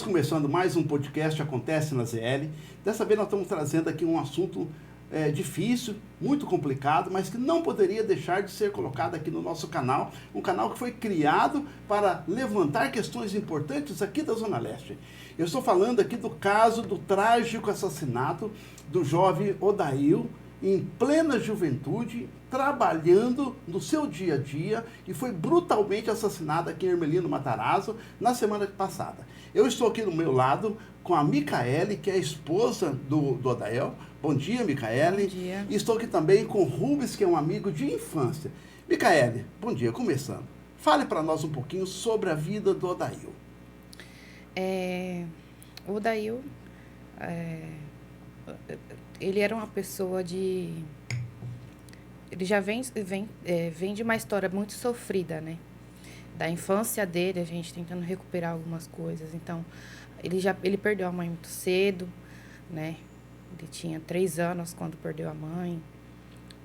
começando mais um podcast Acontece na ZL. Dessa vez nós estamos trazendo aqui um assunto difícil, muito complicado, mas que não poderia deixar de ser colocado aqui no nosso canal. Um canal que foi criado para levantar questões importantes aqui da Zona Leste. Eu estou falando aqui do caso do trágico assassinato do jovem Odail, em plena juventude, trabalhando no seu dia a dia, e foi brutalmente assassinado aqui em Hermelino Matarazzo na semana passada. Eu estou aqui do meu lado com a Micaele, que é a esposa do Odail. Bom dia, Micaele. Bom dia. E estou aqui também com o Rubens, que é um amigo de infância. Micaele, bom dia, começando. Fale para nós um pouquinho sobre a vida do Odail. O Odail, ele era uma pessoa de... Ele já vem de uma história muito sofrida, né? Da infância dele, a gente tentando recuperar algumas coisas. Então, ele perdeu a mãe muito cedo, né? Ele tinha 3 anos quando perdeu a mãe.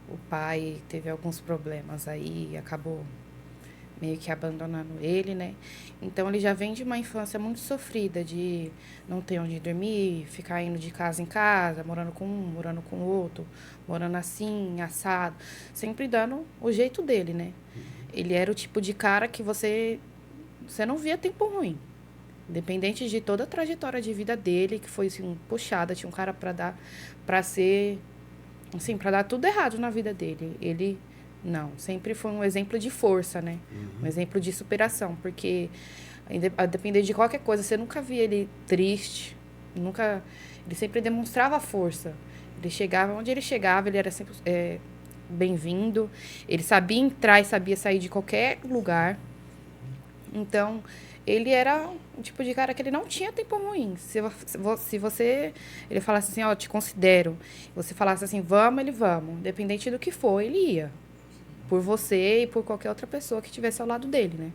O pai teve alguns problemas aí, acabou meio que abandonando ele, né? Então, ele já vem de uma infância muito sofrida, de não ter onde dormir, ficar indo de casa em casa, morando com um, morando com o outro, morando assim, assado, sempre dando o jeito dele, né? Ele era o tipo de cara que você não via tempo ruim. Independente de toda a trajetória de vida dele, que foi assim, puxada, tinha um cara para dar tudo errado na vida dele. Ele não, sempre foi um exemplo de força, né? Um exemplo de superação, porque a depender de qualquer coisa, você nunca via ele triste, ele sempre demonstrava força. Ele chegava, onde ele chegava, ele era sempre bem-vindo, ele sabia entrar e sabia sair de qualquer lugar. Então, ele era um tipo de cara que ele não tinha tempo ruim. Se você... Ele falasse assim, ó, te considero. Você falasse assim, vamos, ele vamos. Independente do que for, ele ia. Por você e por qualquer outra pessoa que estivesse ao lado dele, né?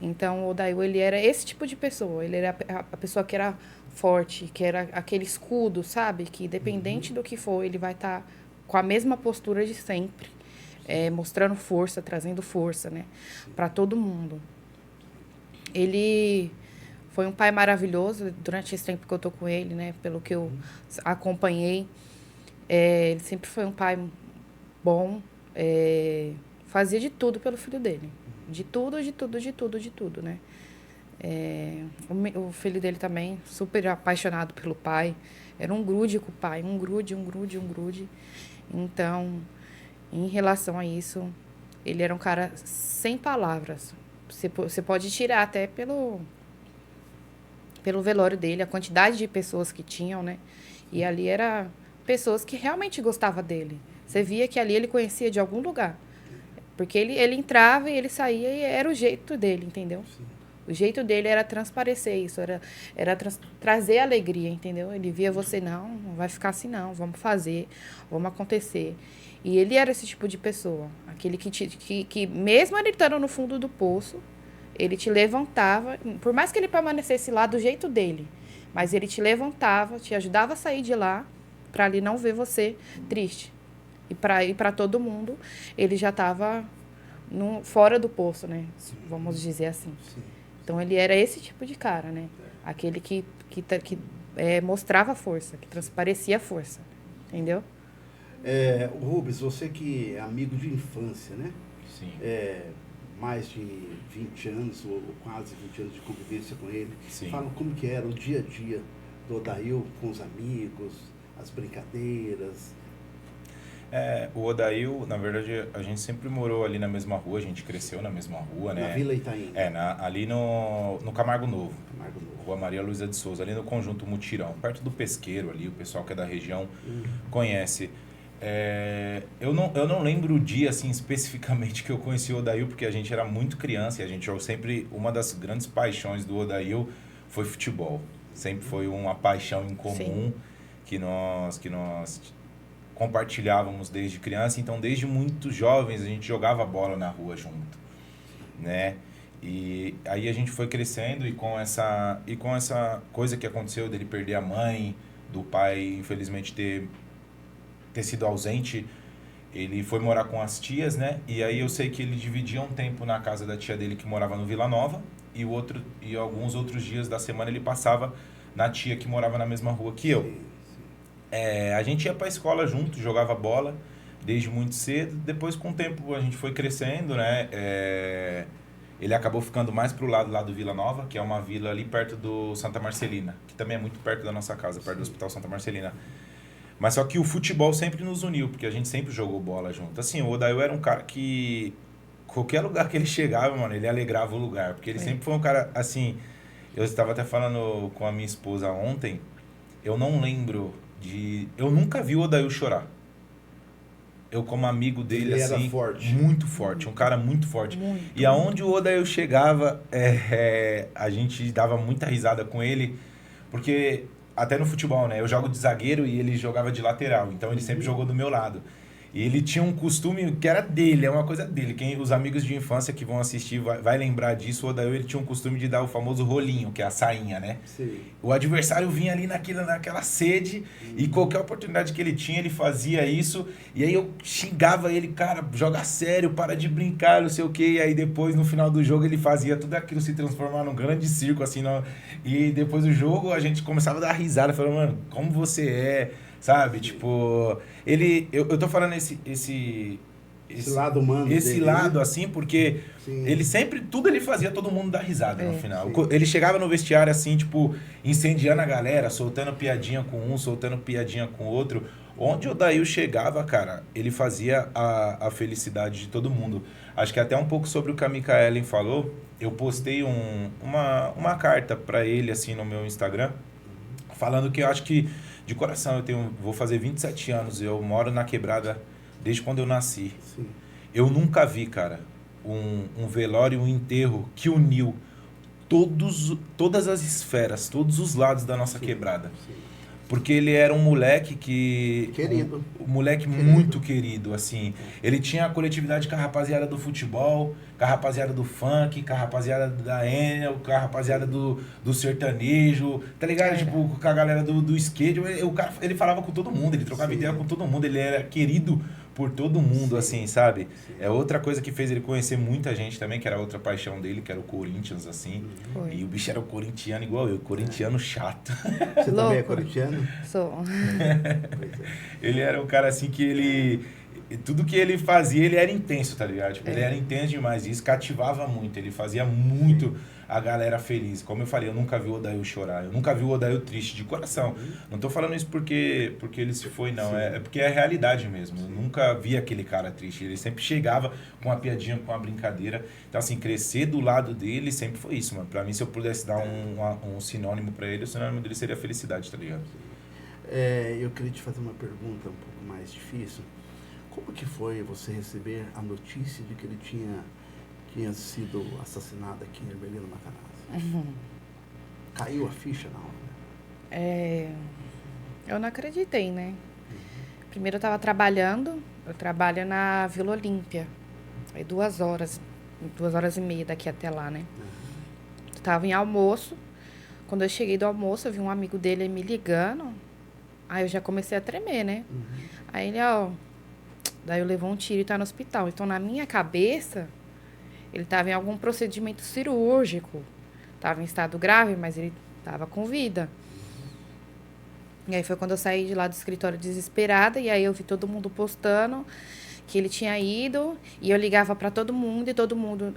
Então, o Odail, ele era esse tipo de pessoa. Ele era a pessoa que era forte, que era aquele escudo, sabe? Que independente do que for, ele vai estar com a mesma postura de sempre. Mostrando força, trazendo força, né? Para todo mundo. Ele foi um pai maravilhoso durante esse tempo que eu tô com ele, né? Pelo que eu acompanhei. Ele sempre foi um pai bom. Fazia de tudo pelo filho dele. De tudo, né? O filho dele também, super apaixonado pelo pai. Era um grude com o pai. Um grude. Então, em relação a isso, ele era um cara sem palavras. Você pode tirar até pelo velório dele, a quantidade de pessoas que tinham, né? E ali era pessoas que realmente gostavam dele. Você via que ali ele conhecia de algum lugar. Porque ele entrava e ele saía e era o jeito dele, entendeu? Sim. O jeito dele era transparecer isso, era trazer alegria, entendeu? Ele via você, não vai ficar assim não, vamos fazer, vamos acontecer. E ele era esse tipo de pessoa, aquele que mesmo ele estando no fundo do poço, ele te levantava, por mais que ele permanecesse lá do jeito dele, mas ele te levantava, te ajudava a sair de lá, para ali não ver você triste. E para todo mundo, ele já estava fora do poço, né? Vamos dizer assim. Sim. Então, ele era esse tipo de cara, né? Aquele que mostrava força, que transparecia força. Entendeu? Rubens, você que é amigo de infância, né? Sim. Mais de 20 anos, ou quase 20 anos de convivência com ele. Sim. Fala como que era o dia a dia do Odail com os amigos, as brincadeiras. O Odail, na verdade, a gente sempre morou ali na mesma rua, a gente cresceu na mesma rua, né? Na Vila Itaim. Ali no Camargo Novo. Camargo Novo. Rua Maria Luísa de Souza, ali no Conjunto Mutirão, perto do Pesqueiro ali, o pessoal que é da região conhece. Eu não lembro o dia, assim, especificamente que eu conheci o Odail, porque a gente era muito criança e uma das grandes paixões do Odail foi futebol. Sempre foi uma paixão em comum que nós compartilhávamos desde criança, então desde muito jovens a gente jogava bola na rua junto, né? E aí a gente foi crescendo e com essa coisa que aconteceu dele perder a mãe, do pai infelizmente ter sido ausente, ele foi morar com as tias, né? E aí eu sei que ele dividia um tempo na casa da tia dele que morava no Vila Nova e alguns outros dias da semana ele passava na tia que morava na mesma rua que eu. A gente ia pra escola junto, jogava bola desde muito cedo. Depois, com o tempo, a gente foi crescendo, né? Ele acabou ficando mais pro lado lá do Vila Nova, que é uma vila ali perto do Santa Marcelina, que também é muito perto da nossa casa, perto do Hospital Santa Marcelina. Mas só que o futebol sempre nos uniu, porque a gente sempre jogou bola junto. Assim, o Odail era um cara que... Qualquer lugar que ele chegava, mano, ele alegrava o lugar. Porque ele sempre foi um cara, assim... Eu estava até falando com a minha esposa ontem, eu não lembro de... Eu nunca vi o Odail chorar. Eu, como amigo dele, ele assim... era forte. Muito forte, um cara muito forte. E aonde o Odail chegava, a gente dava muita risada com ele, porque... Até no futebol, né? Eu jogo de zagueiro e ele jogava de lateral. Então, ele sempre jogou do meu lado. E ele tinha um costume que era dele, é uma coisa dele. Os amigos de infância que vão assistir vai lembrar disso. O Odail, ele tinha um costume de dar o famoso rolinho, que é a sainha, né? Sim. O adversário vinha ali naquela sede e qualquer oportunidade que ele tinha, ele fazia isso. E aí eu xingava ele, cara, joga sério, para de brincar, não sei o quê. E aí depois, no final do jogo, ele fazia tudo aquilo se transformar num grande circo, assim. E depois do jogo, a gente começava a dar risada, falando, mano, como você é... Sabe? Tipo, eu tô falando esse lado humano esse dele, lado, né? assim, porque ele sempre, tudo ele fazia todo mundo dar risada no final. Sim. Ele chegava no vestiário, assim, tipo, incendiando a galera, soltando piadinha com um, soltando piadinha com o outro. Onde o Odail chegava, cara, ele fazia a felicidade de todo mundo. Acho que até um pouco sobre o que a Micaelen falou, eu postei uma carta pra ele, assim, no meu Instagram, falando que eu acho que, de coração, vou fazer 27 anos, eu moro na Quebrada desde quando eu nasci. Sim. Eu nunca vi, cara, um velório, um enterro que uniu todas as esferas, todos os lados da nossa quebrada. Sim. Porque ele era um moleque que... Querido. Um moleque muito querido, assim. Ele tinha a coletividade com a rapaziada do futebol, com a rapaziada do funk, com a rapaziada da Enel, com a rapaziada do sertanejo, tá ligado? Tipo, com a galera do skate. O cara, ele falava com todo mundo, ele trocava ideia com todo mundo, ele era querido por todo mundo, assim, sabe? É outra coisa que fez ele conhecer muita gente também, que era outra paixão dele, que era o Corinthians, assim. Foi. E o bicho era o corintiano igual eu, corintiano chato. Você também é corintiano? Sou. Ele era um cara, assim, que ele... Tudo que ele fazia, ele era intenso, tá ligado? Tipo, ele era intenso demais, e isso cativava muito, ele fazia muito a galera feliz. Como eu falei, eu nunca vi o Odail chorar, eu nunca vi o Odail triste, de coração. Não tô falando isso porque ele se foi, não, é porque é a realidade mesmo. Eu nunca vi aquele cara triste, ele sempre chegava com uma piadinha, com uma brincadeira. Então, assim, crescer do lado dele sempre foi isso, mano. Pra mim, se eu pudesse dar um sinônimo pra ele, o sinônimo dele seria felicidade, tá ligado? Eu queria te fazer uma pergunta um pouco mais difícil. Como que foi você receber a notícia de que ele tinha sido assassinado aqui em Hermelino Matarazzo? Caiu a ficha na hora? Eu não acreditei, né? Primeiro eu estava trabalhando, eu trabalho na Vila Olímpia. Aí 2 horas e meia daqui até lá, né? Estava em almoço. Quando eu cheguei do almoço, eu vi um amigo dele me ligando. Aí eu já comecei a tremer, né? Aí ele, daí eu levou um tiro e tá no hospital. Então, na minha cabeça, ele estava em algum procedimento cirúrgico. Estava em estado grave, mas ele estava com vida. E aí foi quando eu saí de lá do escritório desesperada. E aí eu vi todo mundo postando que ele tinha ido. E eu ligava para todo mundo e todo mundo...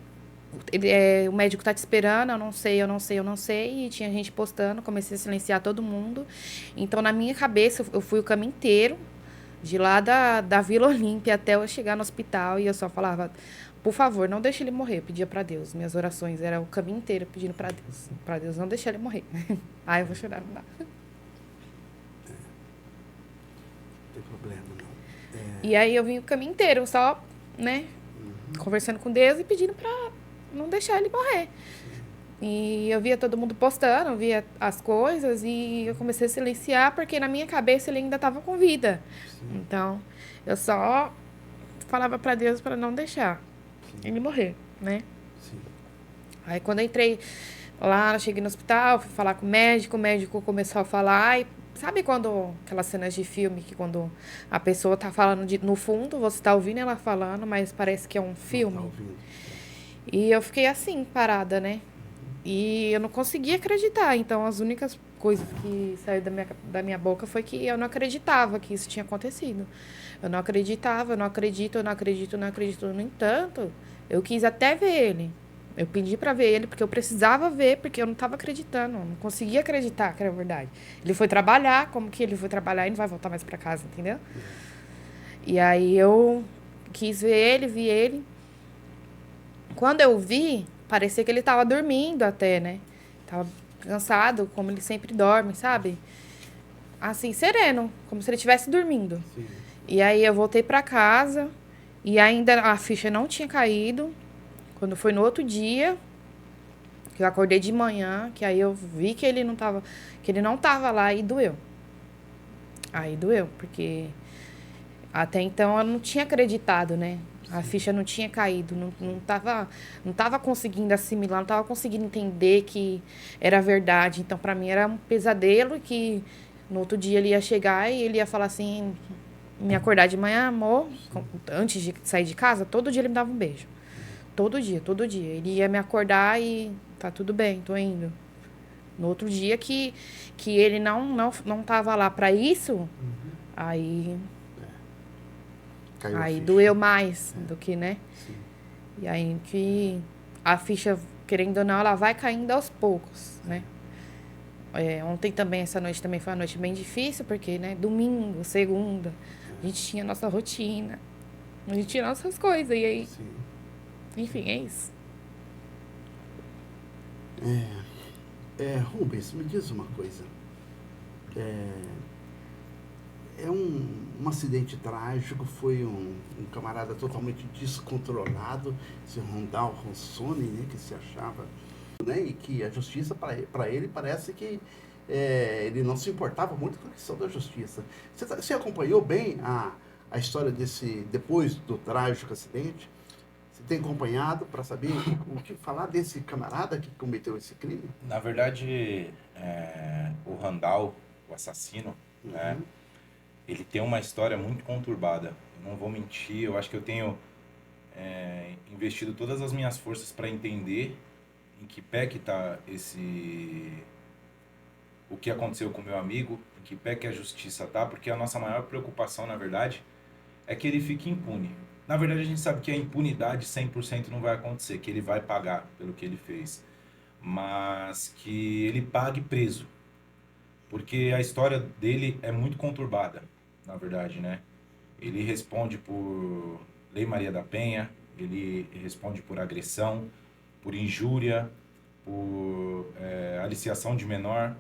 o médico tá te esperando, eu não sei. E tinha gente postando, comecei a silenciar todo mundo. Então, na minha cabeça, eu fui o caminho inteiro. De lá da Vila Olímpia até eu chegar no hospital, e eu só falava, por favor, não deixe ele morrer. Eu pedia pra Deus. Minhas orações eram o caminho inteiro pedindo pra Deus. Pra Deus não deixar ele morrer. Ai, eu vou chorar, não dá. Não tem problema, não. E aí eu vim o caminho inteiro, só, né, conversando com Deus e pedindo pra não deixar ele morrer. E eu via todo mundo postando, via as coisas e eu comecei a silenciar porque na minha cabeça ele ainda estava com vida. Então, eu só falava para Deus para não deixar ele morrer, né? Aí quando eu entrei lá, cheguei no hospital, fui falar com o médico começou a falar e sabe quando aquelas cenas de filme que quando a pessoa tá falando no fundo, você tá ouvindo ela falando, mas parece que é um filme. E eu fiquei assim, parada, né? E eu não conseguia acreditar. Então, as únicas coisas que saíram da minha boca foi que eu não acreditava que isso tinha acontecido. Eu não acreditava, eu não acredito, eu não acredito, eu não acredito. No entanto, eu quis até ver ele. Eu pedi para ver ele porque eu precisava ver, porque eu não estava acreditando, eu não conseguia acreditar que era verdade. Ele foi trabalhar, como que ele foi trabalhar e não vai voltar mais para casa, entendeu? E aí eu quis ver ele, vi ele. Quando eu vi, parecia que ele estava dormindo até, né? Tava cansado, como ele sempre dorme, sabe? Assim, sereno, como se ele estivesse dormindo. Sim. E aí eu voltei para casa e ainda a ficha não tinha caído. Quando foi no outro dia, que eu acordei de manhã, que aí eu vi que ele não tava lá e doeu. Aí doeu, porque até então eu não tinha acreditado, né? A ficha não tinha caído, não tava conseguindo assimilar, não tava conseguindo entender que era verdade. Então, para mim, era um pesadelo que no outro dia ele ia chegar e ele ia falar assim, me acordar de manhã, amor, antes de sair de casa, todo dia ele me dava um beijo. Todo dia, todo dia. Ele ia me acordar e tá tudo bem, tô indo. No outro dia que ele não tava lá para isso, aí Caiu a ficha. doeu mais do que, né? Sim. E aí que a ficha, querendo ou não, ela vai caindo aos poucos, né? Ontem também, essa noite também foi uma noite bem difícil, porque, né, domingo, segunda, a gente tinha nossa rotina, a gente tinha nossas coisas, e aí, Sim. enfim, é isso. Rubens, me diz uma coisa. Um acidente trágico, foi um camarada totalmente descontrolado, esse Rondal Ronsoni, né, que se achava, né, e que a justiça, para ele, parece que ele não se importava muito com a questão da justiça. Você acompanhou bem a história depois do trágico acidente? Você tem acompanhado para saber o que falar desse camarada que cometeu esse crime? Na verdade, o Randall, o assassino, né, ele tem uma história muito conturbada. Eu não vou mentir, eu acho que eu tenho investido todas as minhas forças para entender em que pé que está o que aconteceu com o meu amigo, em que pé que a justiça está, porque a nossa maior preocupação, na verdade, é que ele fique impune. Na verdade, a gente sabe que a impunidade 100% não vai acontecer, que ele vai pagar pelo que ele fez, mas que ele pague preso, porque a história dele é muito conturbada, na verdade, né? Ele responde por Lei Maria da Penha, ele responde por agressão, por injúria, por aliciação de menor,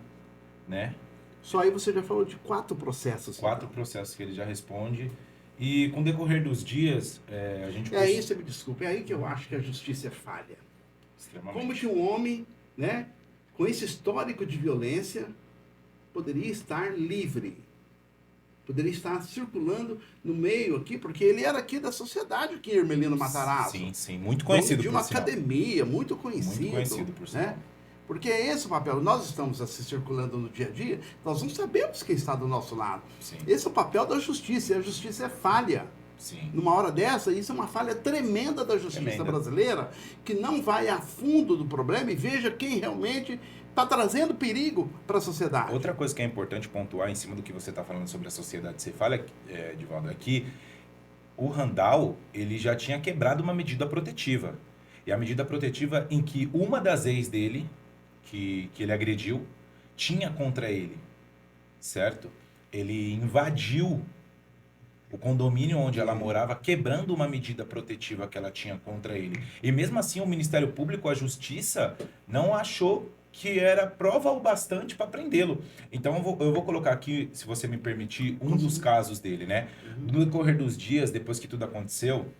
né? Só aí você já falou de 4 processos. 4 então. processos que ele já responde. E com o decorrer dos dias, a gente... É aí, você me desculpe, é aí que eu acho que a justiça é falha. Extremamente. Como que um homem, né, com esse histórico de violência, poderia estar livre? Poderia estar circulando no meio aqui, porque ele era aqui da sociedade aqui, Hermelino Matarazzo. Sim, sim, muito conhecido de por uma sinal. academia, muito conhecido. Muito conhecido por sinal. Né? Porque é esse o papel. Nós estamos assim circulando no dia a dia, nós não sabemos quem está do nosso lado. Sim. Esse é o papel da justiça, e a justiça é falha. Sim. Numa hora dessa, isso é uma falha tremenda da justiça brasileira, que não vai a fundo do problema e veja quem realmente está trazendo perigo para a sociedade. Outra coisa que é importante pontuar em cima do que você está falando sobre a sociedade ser falha, Edivaldo, é que o Randall, ele já tinha quebrado uma medida protetiva. E a medida protetiva em que uma das ex dele, que ele agrediu, tinha contra ele, certo? Ele invadiu o condomínio onde ela morava, quebrando uma medida protetiva que ela tinha contra ele. E mesmo assim, o Ministério Público, a Justiça, não achou que era prova o bastante para prendê-lo. Então, eu vou colocar aqui, se você me permitir, um dos casos dele, né? No decorrer dos dias, depois que tudo aconteceu,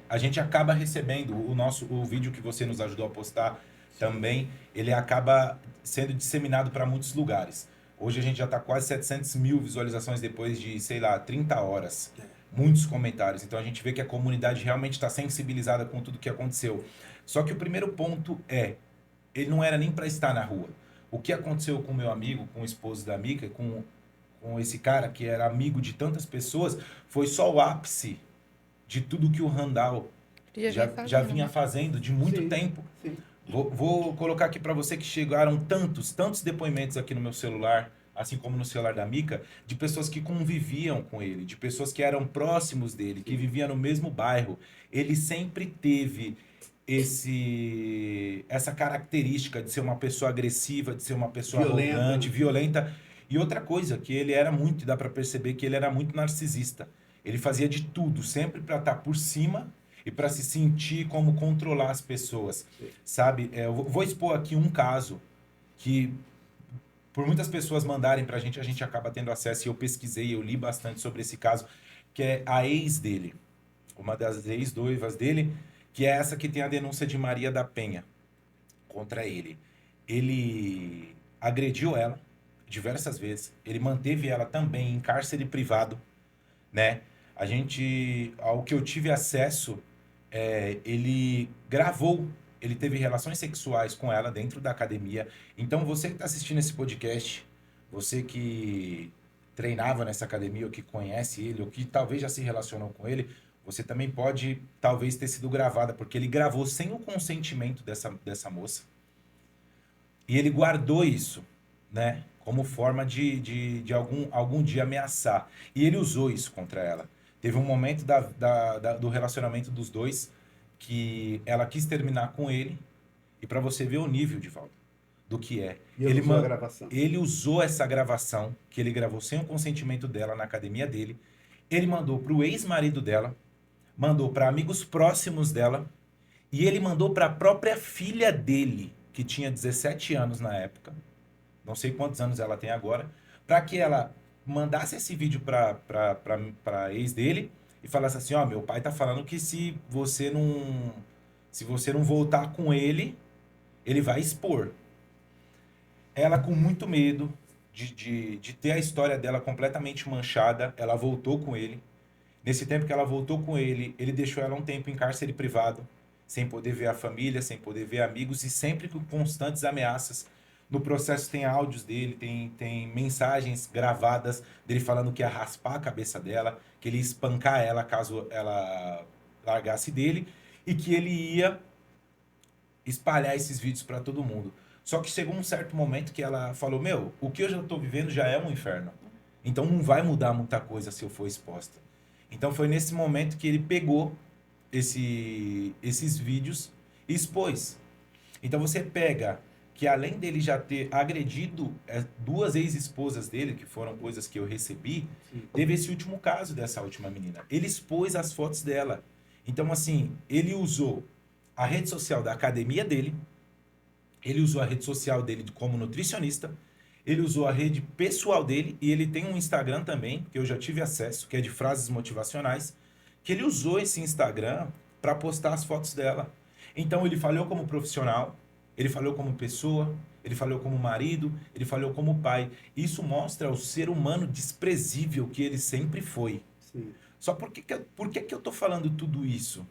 a gente acaba recebendo o vídeo que você nos ajudou a postar também, ele acaba sendo disseminado para muitos lugares. Hoje a gente já está quase 700 mil visualizações depois de, sei lá, 30 horas. Muitos comentários. Então a gente vê que a comunidade realmente está sensibilizada com tudo que aconteceu. Só que o primeiro ponto ele não era nem para estar na rua. O que aconteceu com o meu amigo, com o esposo da amiga, com esse cara que era amigo de tantas pessoas, foi só o ápice de tudo que o Randall já vinha fazendo de muito tempo. Sim. Vou colocar aqui para você que chegaram tantos depoimentos aqui no meu celular, assim como no celular da Mica, de pessoas que conviviam com ele, de pessoas que eram próximos dele, que viviam no mesmo bairro. Ele sempre teve essa característica de ser uma pessoa agressiva, de ser uma pessoa Violenta. arrogante, violenta. E outra coisa, que ele era muito, dá para perceber que ele era muito narcisista. Ele fazia de tudo, sempre para estar por cima e para se sentir como controlar as pessoas, sabe? Eu vou expor aqui um caso que, por muitas pessoas mandarem para a gente acaba tendo acesso, e eu pesquisei, eu li bastante sobre esse caso, que é a ex dele, uma das ex-noivas dele, que é essa que tem a denúncia de Maria da Penha contra ele. Ele agrediu ela diversas vezes, ele manteve ela também em cárcere privado, né? Ao que eu tive acesso, ele gravou, ele teve relações sexuais com ela dentro da academia. Então, você que está assistindo esse podcast, você que treinava nessa academia, ou que conhece ele, ou que talvez já se relacionou com ele, você também pode, talvez, ter sido gravada, porque ele gravou sem o consentimento dessa moça. E ele guardou isso, né? Como forma de algum dia ameaçar. E ele usou isso contra ela. Teve um momento do relacionamento dos dois que ela quis terminar com ele. E para você ver o nível, Divaldo, do que é. E ele usou a gravação. Ele usou essa gravação, que ele gravou sem o consentimento dela na academia dele. Ele mandou para o ex-marido dela, mandou para amigos próximos dela, e ele mandou para a própria filha dele, que tinha 17 anos na época. Não sei quantos anos ela tem agora, para que ela mandasse esse vídeo para ex dele e falasse assim, ó, meu pai tá falando que se você não voltar com ele, ele vai expor. Ela, com muito medo de ter a história dela completamente manchada, ela voltou com ele. Nesse tempo que ela voltou com ele, ele deixou ela um tempo em cárcere privado, sem poder ver a família, sem poder ver amigos e sempre com constantes ameaças. No processo tem áudios dele, tem mensagens gravadas dele falando que ia raspar a cabeça dela, que ele ia espancar ela caso ela largasse dele e que ele ia espalhar esses vídeos para todo mundo. Só que chegou um certo momento que ela falou, meu, o que eu já estou vivendo já é um inferno. Então não vai mudar muita coisa se eu for exposta. Então foi nesse momento que ele pegou esses vídeos e expôs. Então você pega que além dele já ter agredido duas ex-esposas dele, que foram coisas que eu recebi, teve esse último caso dessa última menina. Ele expôs as fotos dela. Então, assim, ele usou a rede social da academia dele, ele usou a rede social dele como nutricionista, ele usou a rede pessoal dele, e ele tem um Instagram também, que eu já tive acesso, que é de frases motivacionais, que ele usou esse Instagram para postar as fotos dela. Então, ele falhou como profissional, ele falhou como pessoa, ele falhou como marido, ele falhou como pai. Isso mostra o ser humano desprezível que ele sempre foi. Sim. Só por que eu tô falando tudo isso?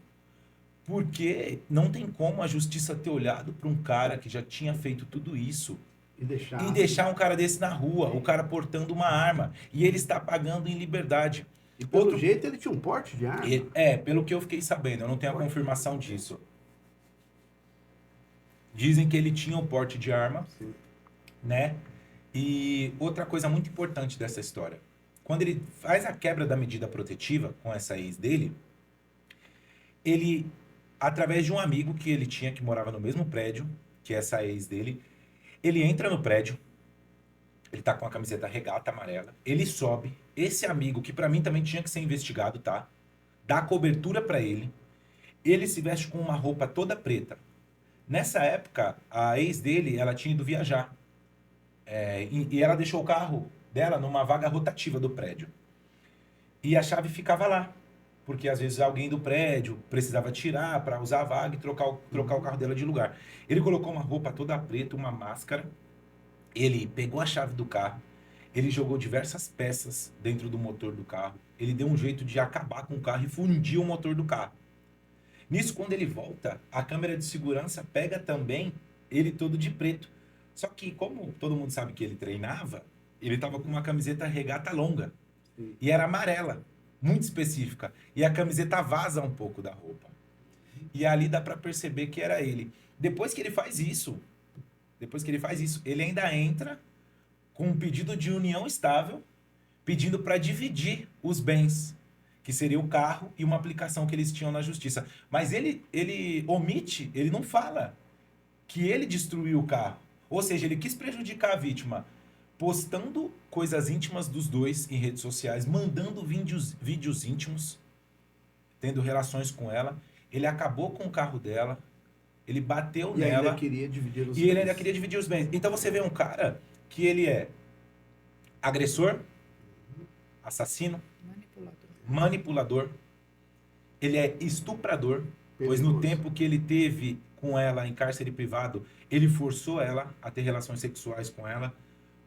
Porque não tem como a justiça ter olhado para um cara que já tinha feito tudo isso E deixar um cara desse na rua, o cara portando uma arma, e ele está pagando em liberdade. E pelo jeito ele tinha um porte de arma. Pelo que eu fiquei sabendo, eu não tenho a confirmação disso. Dizem que ele tinha um porte de arma, Sim. né? E outra coisa muito importante dessa história, quando ele faz a quebra da medida protetiva com essa ex dele, ele, através de um amigo que ele tinha, que morava no mesmo prédio, que é essa ex dele, ele entra no prédio, ele tá com a camiseta regata amarela, ele sobe, esse amigo, que pra mim também tinha que ser investigado, tá? Dá cobertura pra ele, ele se veste com uma roupa toda preta. Nessa época, a ex dele, ela tinha ido viajar. E ela deixou o carro dela numa vaga rotativa do prédio. E a chave ficava lá. Porque às vezes alguém do prédio precisava tirar para usar a vaga e trocar o carro dela de lugar. Ele colocou uma roupa toda preta, uma máscara. Ele pegou a chave do carro. Ele jogou diversas peças dentro do motor do carro. Ele deu um jeito de acabar com o carro e fundiu o motor do carro. Nisso, quando ele volta, a câmera de segurança pega também ele todo de preto. Só que, como todo mundo sabe que ele treinava, ele estava com uma camiseta regata longa. Sim. E era amarela, muito específica. E a camiseta vaza um pouco da roupa. E ali dá pra perceber que era ele. Depois que ele faz isso, ele ainda entra com um pedido de união estável, pedindo para dividir os bens, que seria o carro e uma aplicação que eles tinham na justiça. Mas ele omite, ele não fala que ele destruiu o carro. Ou seja, ele quis prejudicar a vítima, postando coisas íntimas dos dois em redes sociais, mandando vídeos íntimos, tendo relações com ela. Ele acabou com o carro dela, ele bateu E nela. ainda queria dividir os E bens. ele ainda queria dividir os bens. Então você vê um cara que ele é agressor, assassino, manipulador, ele é estuprador, pois no Perigoso. tempo que ele teve com ela em cárcere privado, ele forçou ela a ter relações sexuais com ela,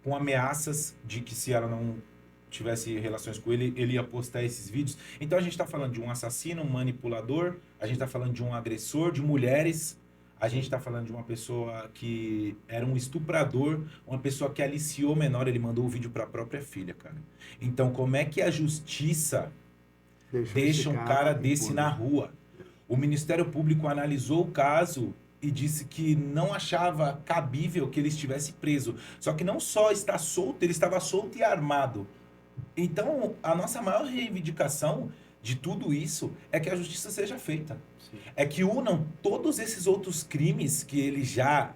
com ameaças de que se ela não tivesse relações com ele, ele ia postar esses vídeos. Então a gente está falando de um assassino, um manipulador, a gente está falando de um agressor, de mulheres, a gente está falando de uma pessoa que era um estuprador, uma pessoa que aliciou menor, ele mandou o vídeo para a própria filha, cara. Então como é que a justiça deixa um cara desse na rua? O Ministério Público analisou o caso e disse que não achava cabível que ele estivesse preso. Só que não só está solto, ele estava solto e armado. Então, a nossa maior reivindicação de tudo isso é que a justiça seja feita. Sim. É que unam todos esses outros crimes que ele já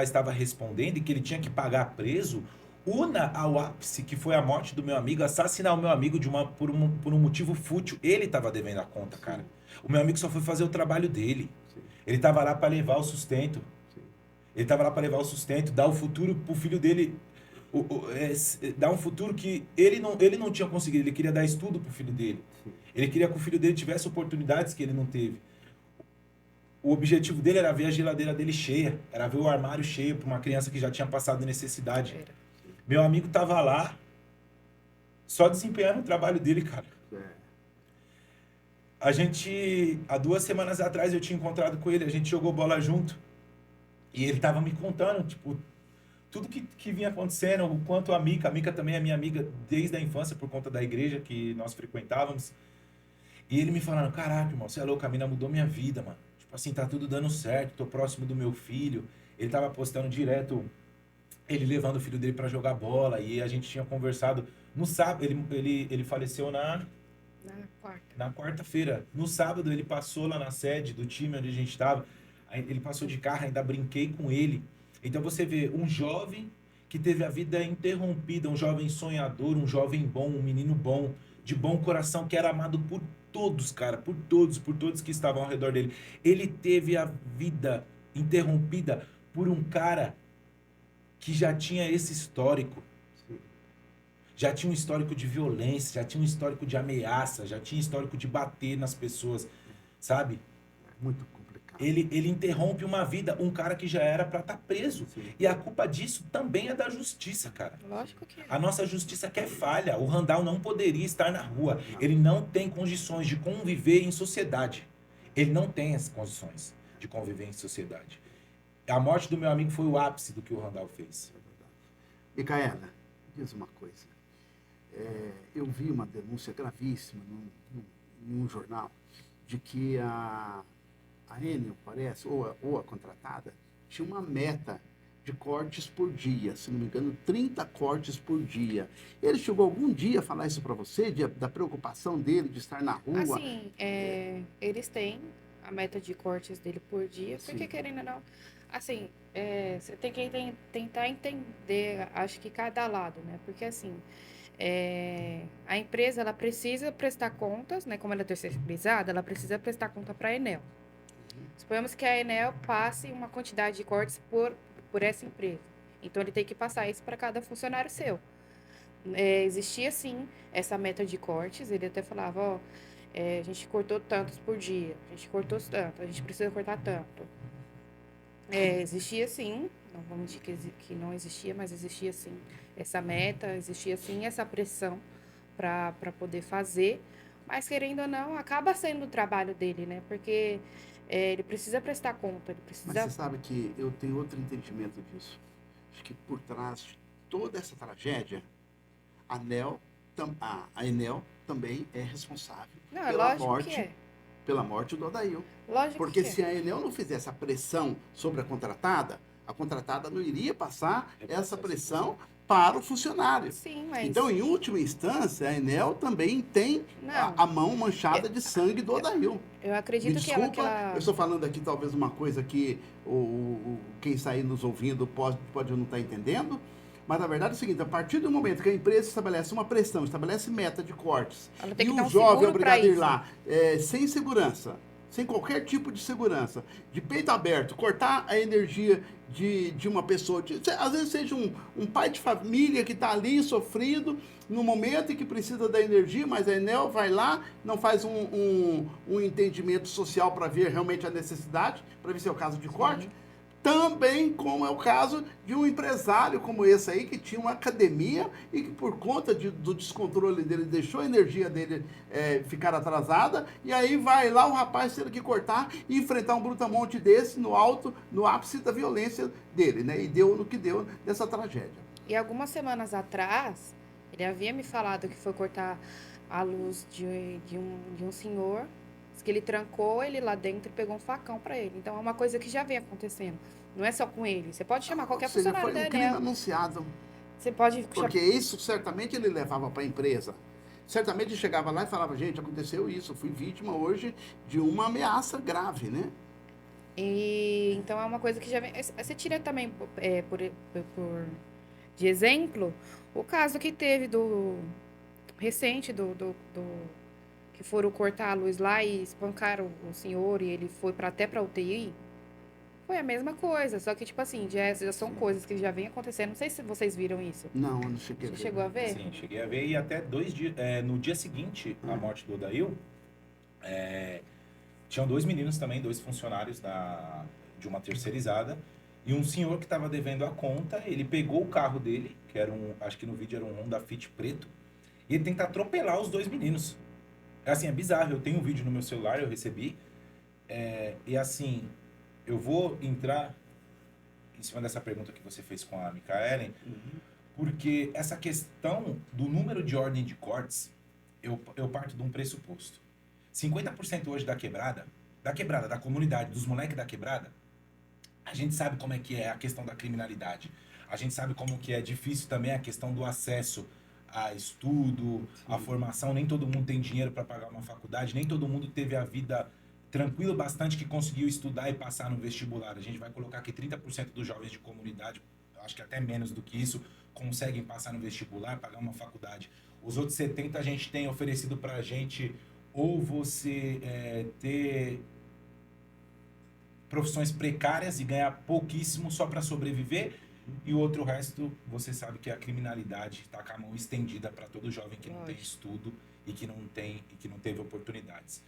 estava respondendo e que ele tinha que pagar preso, una ao ápice, que foi a morte do meu amigo, assassinar o meu amigo por um motivo fútil. Ele estava devendo a conta, cara. O meu amigo só foi fazer o trabalho dele. Sim. Ele estava lá para levar o sustento. Sim. Ele estava lá para levar o sustento, dar o futuro pro filho dele, dar um futuro que ele não tinha conseguido. Ele queria dar estudo pro filho dele. Sim. Ele queria que o filho dele tivesse oportunidades que ele não teve. O objetivo dele era ver a geladeira dele cheia, era ver o armário cheio para uma criança que já tinha passado necessidade. Meu amigo tava lá, só desempenhando o trabalho dele, cara. A gente, há 2 semanas atrás, eu tinha encontrado com ele, a gente jogou bola junto. E ele tava me contando, tipo, tudo que vinha acontecendo, o quanto a Mica também é minha amiga desde a infância, por conta da igreja que nós frequentávamos. E ele me falando, caraca, irmão, você é louco, a mina mudou minha vida, mano. Tipo assim, tá tudo dando certo, tô próximo do meu filho. Ele tava postando direto, ele levando o filho dele pra jogar bola, e a gente tinha conversado. No sábado, ele faleceu na quarta-feira. No sábado, ele passou lá na sede do time onde a gente estava. Ele passou de carro, ainda brinquei com ele. Então você vê um jovem que teve a vida interrompida, um jovem sonhador, um jovem bom, um menino bom, de bom coração, que era amado por todos, cara, por todos que estavam ao redor dele. Ele teve a vida interrompida por um cara que já tinha esse histórico. Já tinha um histórico de violência, já tinha um histórico de ameaça, já tinha histórico de bater nas pessoas, sabe? Muito complicado. Ele interrompe uma vida, um cara que já era pra estar preso. Sim. E a culpa disso também é da justiça, cara. Lógico que é. A nossa justiça que é falha. O Randall não poderia estar na rua. Ele não tem condições de conviver em sociedade. Ele não tem as condições de conviver em sociedade. A morte do meu amigo foi o ápice do que o Randall fez. Micaela, diz uma coisa. Eu vi uma denúncia gravíssima num jornal de que a Enel, parece, ou a contratada, tinha uma meta de cortes por dia, se não me engano, 30 cortes por dia. Ele chegou algum dia a falar isso para você, da preocupação dele de estar na rua? Assim, eles têm a meta de cortes dele por dia, porque Sim. querendo ou não, assim, você tem que tentar entender, acho que cada lado, né? Porque assim, a empresa, ela precisa prestar contas, né? Como ela é terceirizada, ela precisa prestar conta para a Enel. Suponhamos que a Enel passe uma quantidade de cortes por essa empresa. Então, ele tem que passar isso para cada funcionário seu. Existia, sim, essa meta de cortes. Ele até falava, a gente cortou tantos por dia, a gente cortou tanto, a gente precisa cortar tanto. Existia, sim, não vamos dizer que não existia, mas existia, sim, essa meta, existia, sim, essa pressão para poder fazer. Mas, querendo ou não, acaba sendo o trabalho dele, né? Porque ele precisa prestar conta, ele precisa... Mas você sabe que eu tenho outro entendimento disso. Acho que por trás de toda essa tragédia, a Enel também é responsável Não, é pela lógico morte que é. pela morte do Odail. Lógico Porque que se a Enel não fizesse a pressão sobre a contratada não iria passar essa pressão para o funcionário. Sim, mas... Então, em última instância, a Enel também tem Não. a mão manchada de sangue do Odail. Eu acredito Me que desculpa, ela... eu estou falando aqui talvez uma coisa que quem está aí nos ouvindo pode não estar entendendo, mas na verdade é o seguinte, a partir do momento que a empresa estabelece uma pressão, estabelece meta de cortes, Ela tem e que dar o um jovem é seguro obrigado a pra ir isso. lá sem segurança, sem qualquer tipo de segurança, de peito aberto, cortar a energia de uma pessoa, às vezes seja um pai de família que está ali sofrido no momento em que precisa da energia, mas a Enel vai lá, não faz um entendimento social para ver realmente a necessidade, para ver se é o caso de corte. Também como é o caso de um empresário como esse aí, que tinha uma academia e que por conta do descontrole dele, deixou a energia dele ficar atrasada, e aí vai lá o rapaz tendo que cortar e enfrentar um brutamonte desse no ápice da violência dele, né? E deu no que deu nessa tragédia. E algumas semanas atrás, ele havia me falado que foi cortar a luz de um senhor, que ele trancou ele lá dentro e pegou um facão para ele. Então é uma coisa que já vem acontecendo. Não é só com ele. Você pode chamar qualquer funcionário da Foi um crime Enel. anunciado. Você pode Porque isso certamente ele levava para a empresa. Certamente ele chegava lá e falava, gente, aconteceu isso, eu fui vítima hoje de uma ameaça grave, né? E então é uma coisa que já vem. Você tira também de exemplo o caso que teve recente que foram cortar a luz lá e espancaram o senhor e ele foi até para UTI. Foi a mesma coisa, só que tipo assim, já são coisas que já vem acontecendo. Não sei se vocês viram isso. Não, eu não cheguei a Você ver. chegou a ver? Sim, cheguei a ver. E até 2 dias... no dia seguinte à morte do Odail, tinham 2 meninos também, 2 funcionários de uma terceirizada. E um senhor que estava devendo a conta, ele pegou o carro dele, que era acho que no vídeo era um Honda Fit preto, e ele tenta atropelar os 2 meninos. Assim, é bizarro. Eu tenho um vídeo no meu celular, eu recebi. E assim, eu vou entrar em cima dessa pergunta que você fez com a Micaelen, porque essa questão do número de ordem de cortes, eu parto de um pressuposto. 50% hoje da quebrada, da comunidade, dos moleques da quebrada, a gente sabe como é que é a questão da criminalidade. A gente sabe como que é difícil também a questão do acesso a estudo, a formação. Nem todo mundo tem dinheiro para pagar uma faculdade, nem todo mundo teve a vida tranquila bastante que conseguiu estudar e passar no vestibular. A gente vai colocar que 30% dos jovens de comunidade, acho que até menos do que isso, conseguem passar no vestibular, pagar uma faculdade. Os outros 70% a gente tem oferecido para a gente ou você ter profissões precárias e ganhar pouquíssimo só para sobreviver, e o outro resto, você sabe que a criminalidade está com a mão estendida para todo jovem que não tem estudo e que não teve oportunidades.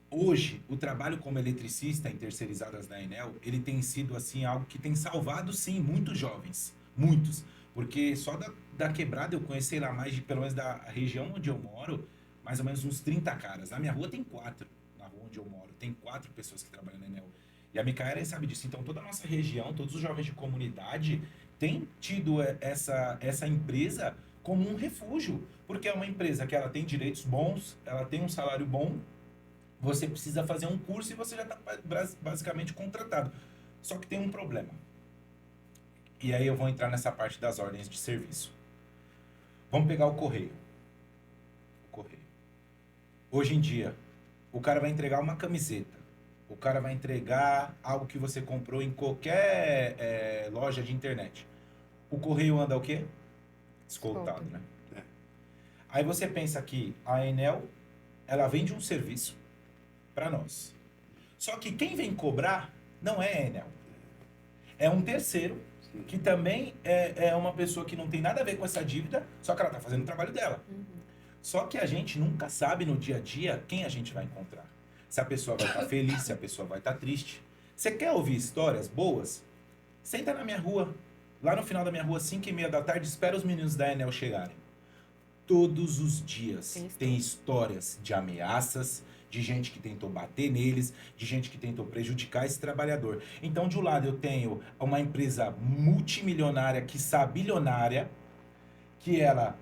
Hoje, o trabalho como eletricista em terceirizadas da Enel, ele tem sido assim algo que tem salvado sim muitos jovens, muitos, porque só da quebrada eu conheci lá mais de, pelo menos da região onde eu moro, mais ou menos uns 30 caras. Na minha rua tem 4, na rua onde eu moro, tem 4 pessoas que trabalham na Enel. E a Micaelen sabe disso. Então, toda a nossa região, todos os jovens de comunidade têm tido essa empresa como um refúgio. Porque é uma empresa que ela tem direitos bons, ela tem um salário bom, você precisa fazer um curso e você já está basicamente contratado. Só que tem um problema. E aí eu vou entrar nessa parte das ordens de serviço. Vamos pegar o correio. Hoje em dia, o cara vai entregar uma camiseta. O cara vai entregar algo que você comprou em qualquer loja de internet. O correio anda o quê? Escoltado, né? Aí você pensa que a Enel, ela vende um serviço para nós. Só que quem vem cobrar não é a Enel. É um terceiro, que também é uma pessoa que não tem nada a ver com essa dívida, só que ela está fazendo o trabalho dela. Só que a gente nunca sabe no dia a dia quem a gente vai encontrar. Se a pessoa vai estar feliz, se a pessoa vai estar triste. Você quer ouvir histórias boas? Senta na minha rua. Lá no final da minha rua, 5h30 da tarde, espera os meninos da Enel chegarem. Todos os dias tem histórias de ameaças, de gente que tentou bater neles, de gente que tentou prejudicar esse trabalhador. Então, de um lado, eu tenho uma empresa multimilionária, quiçá bilionária, que ela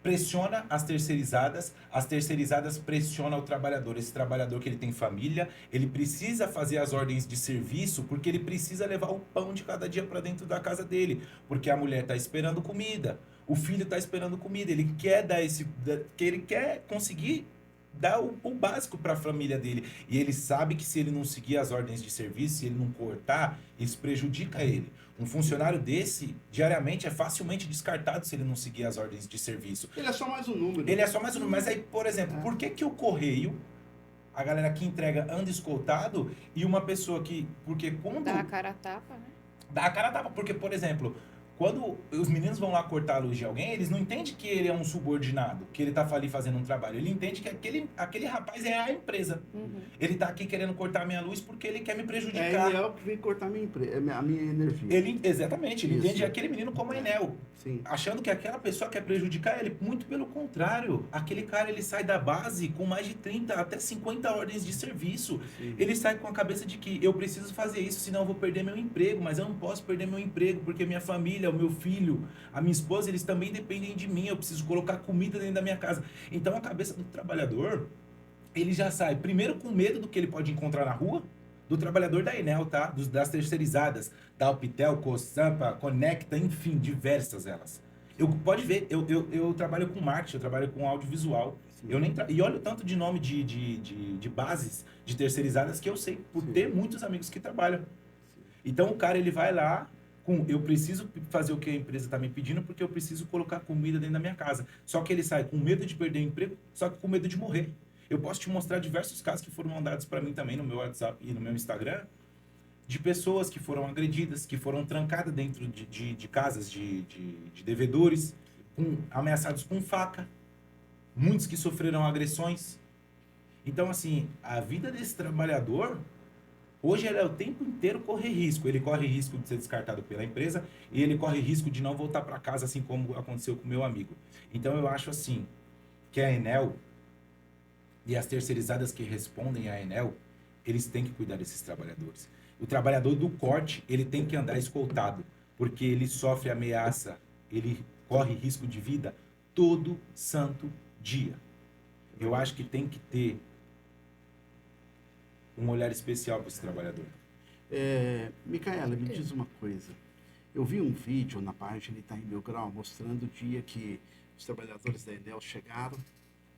pressiona as terceirizadas pressionam o trabalhador. Esse trabalhador que ele tem família, ele precisa fazer as ordens de serviço porque ele precisa levar o pão de cada dia para dentro da casa dele, porque a mulher está esperando comida, o filho está esperando comida, ele quer dar ele quer conseguir dar o básico para a família dele. E ele sabe que se ele não seguir as ordens de serviço, se ele não cortar, isso prejudica ele. Um funcionário desse, diariamente, é facilmente descartado se ele não seguir as ordens de serviço. Ele é só mais um número. Ele é só mais um número. Mas aí, por exemplo, por que o correio, a galera que entrega anda escoltado e uma pessoa que... Porque quando... Dá a cara a tapa, né? Dá a cara a tapa. Porque, por exemplo... Quando os meninos vão lá cortar a luz de alguém, eles não entendem que ele é um subordinado, que ele tá ali fazendo um trabalho. Ele entende que aquele rapaz é a empresa. Uhum. Ele tá aqui querendo cortar a minha luz porque ele quer me prejudicar. É Enel que vem cortar a minha energia. Exatamente, ele Isso. entende aquele menino como Enel. Sim. Achando que aquela pessoa quer prejudicar ele. Muito pelo contrário. Aquele cara, ele sai da base com mais de 30, até 50 ordens de serviço. Sim. Ele sai com a cabeça de que eu preciso fazer isso, senão eu vou perder meu emprego. Mas eu não posso perder meu emprego porque minha família, o meu filho, a minha esposa, eles também dependem de mim. Eu preciso colocar comida dentro da minha casa. Então a cabeça do trabalhador, ele já sai primeiro com medo do que ele pode encontrar na rua, do trabalhador da Enel, tá? Das terceirizadas, da Alpitel, Cosampa, Conecta, enfim, diversas elas. Pode ver, eu trabalho com marketing, eu trabalho com audiovisual. E olha o tanto de nome de bases de terceirizadas que eu sei, por Sim. ter muitos amigos que trabalham. Então o cara, ele vai lá, eu preciso fazer o que a empresa está me pedindo porque eu preciso colocar comida dentro da minha casa. Só que ele sai com medo de perder o emprego, só que com medo de morrer. Eu posso te mostrar diversos casos que foram mandados para mim também no meu WhatsApp e no meu Instagram, de pessoas que foram agredidas, que foram trancadas dentro de casas de devedores, ameaçados com faca. Muitos que sofreram agressões. Então, assim, a vida desse trabalhador... Hoje ele é o tempo inteiro correr risco. Ele corre risco de ser descartado pela empresa e ele corre risco de não voltar para casa, assim como aconteceu com o meu amigo. Então eu acho assim, que a Enel e as terceirizadas que respondem à Enel, eles têm que cuidar desses trabalhadores. O trabalhador do corte, ele tem que andar escoltado, porque ele sofre ameaça, ele corre risco de vida todo santo dia. Eu acho que tem que ter um olhar especial para esse trabalhador. Micaela, me diz uma coisa. Eu vi um vídeo na página Itaim Mil Grau mostrando o dia que os trabalhadores da Enel chegaram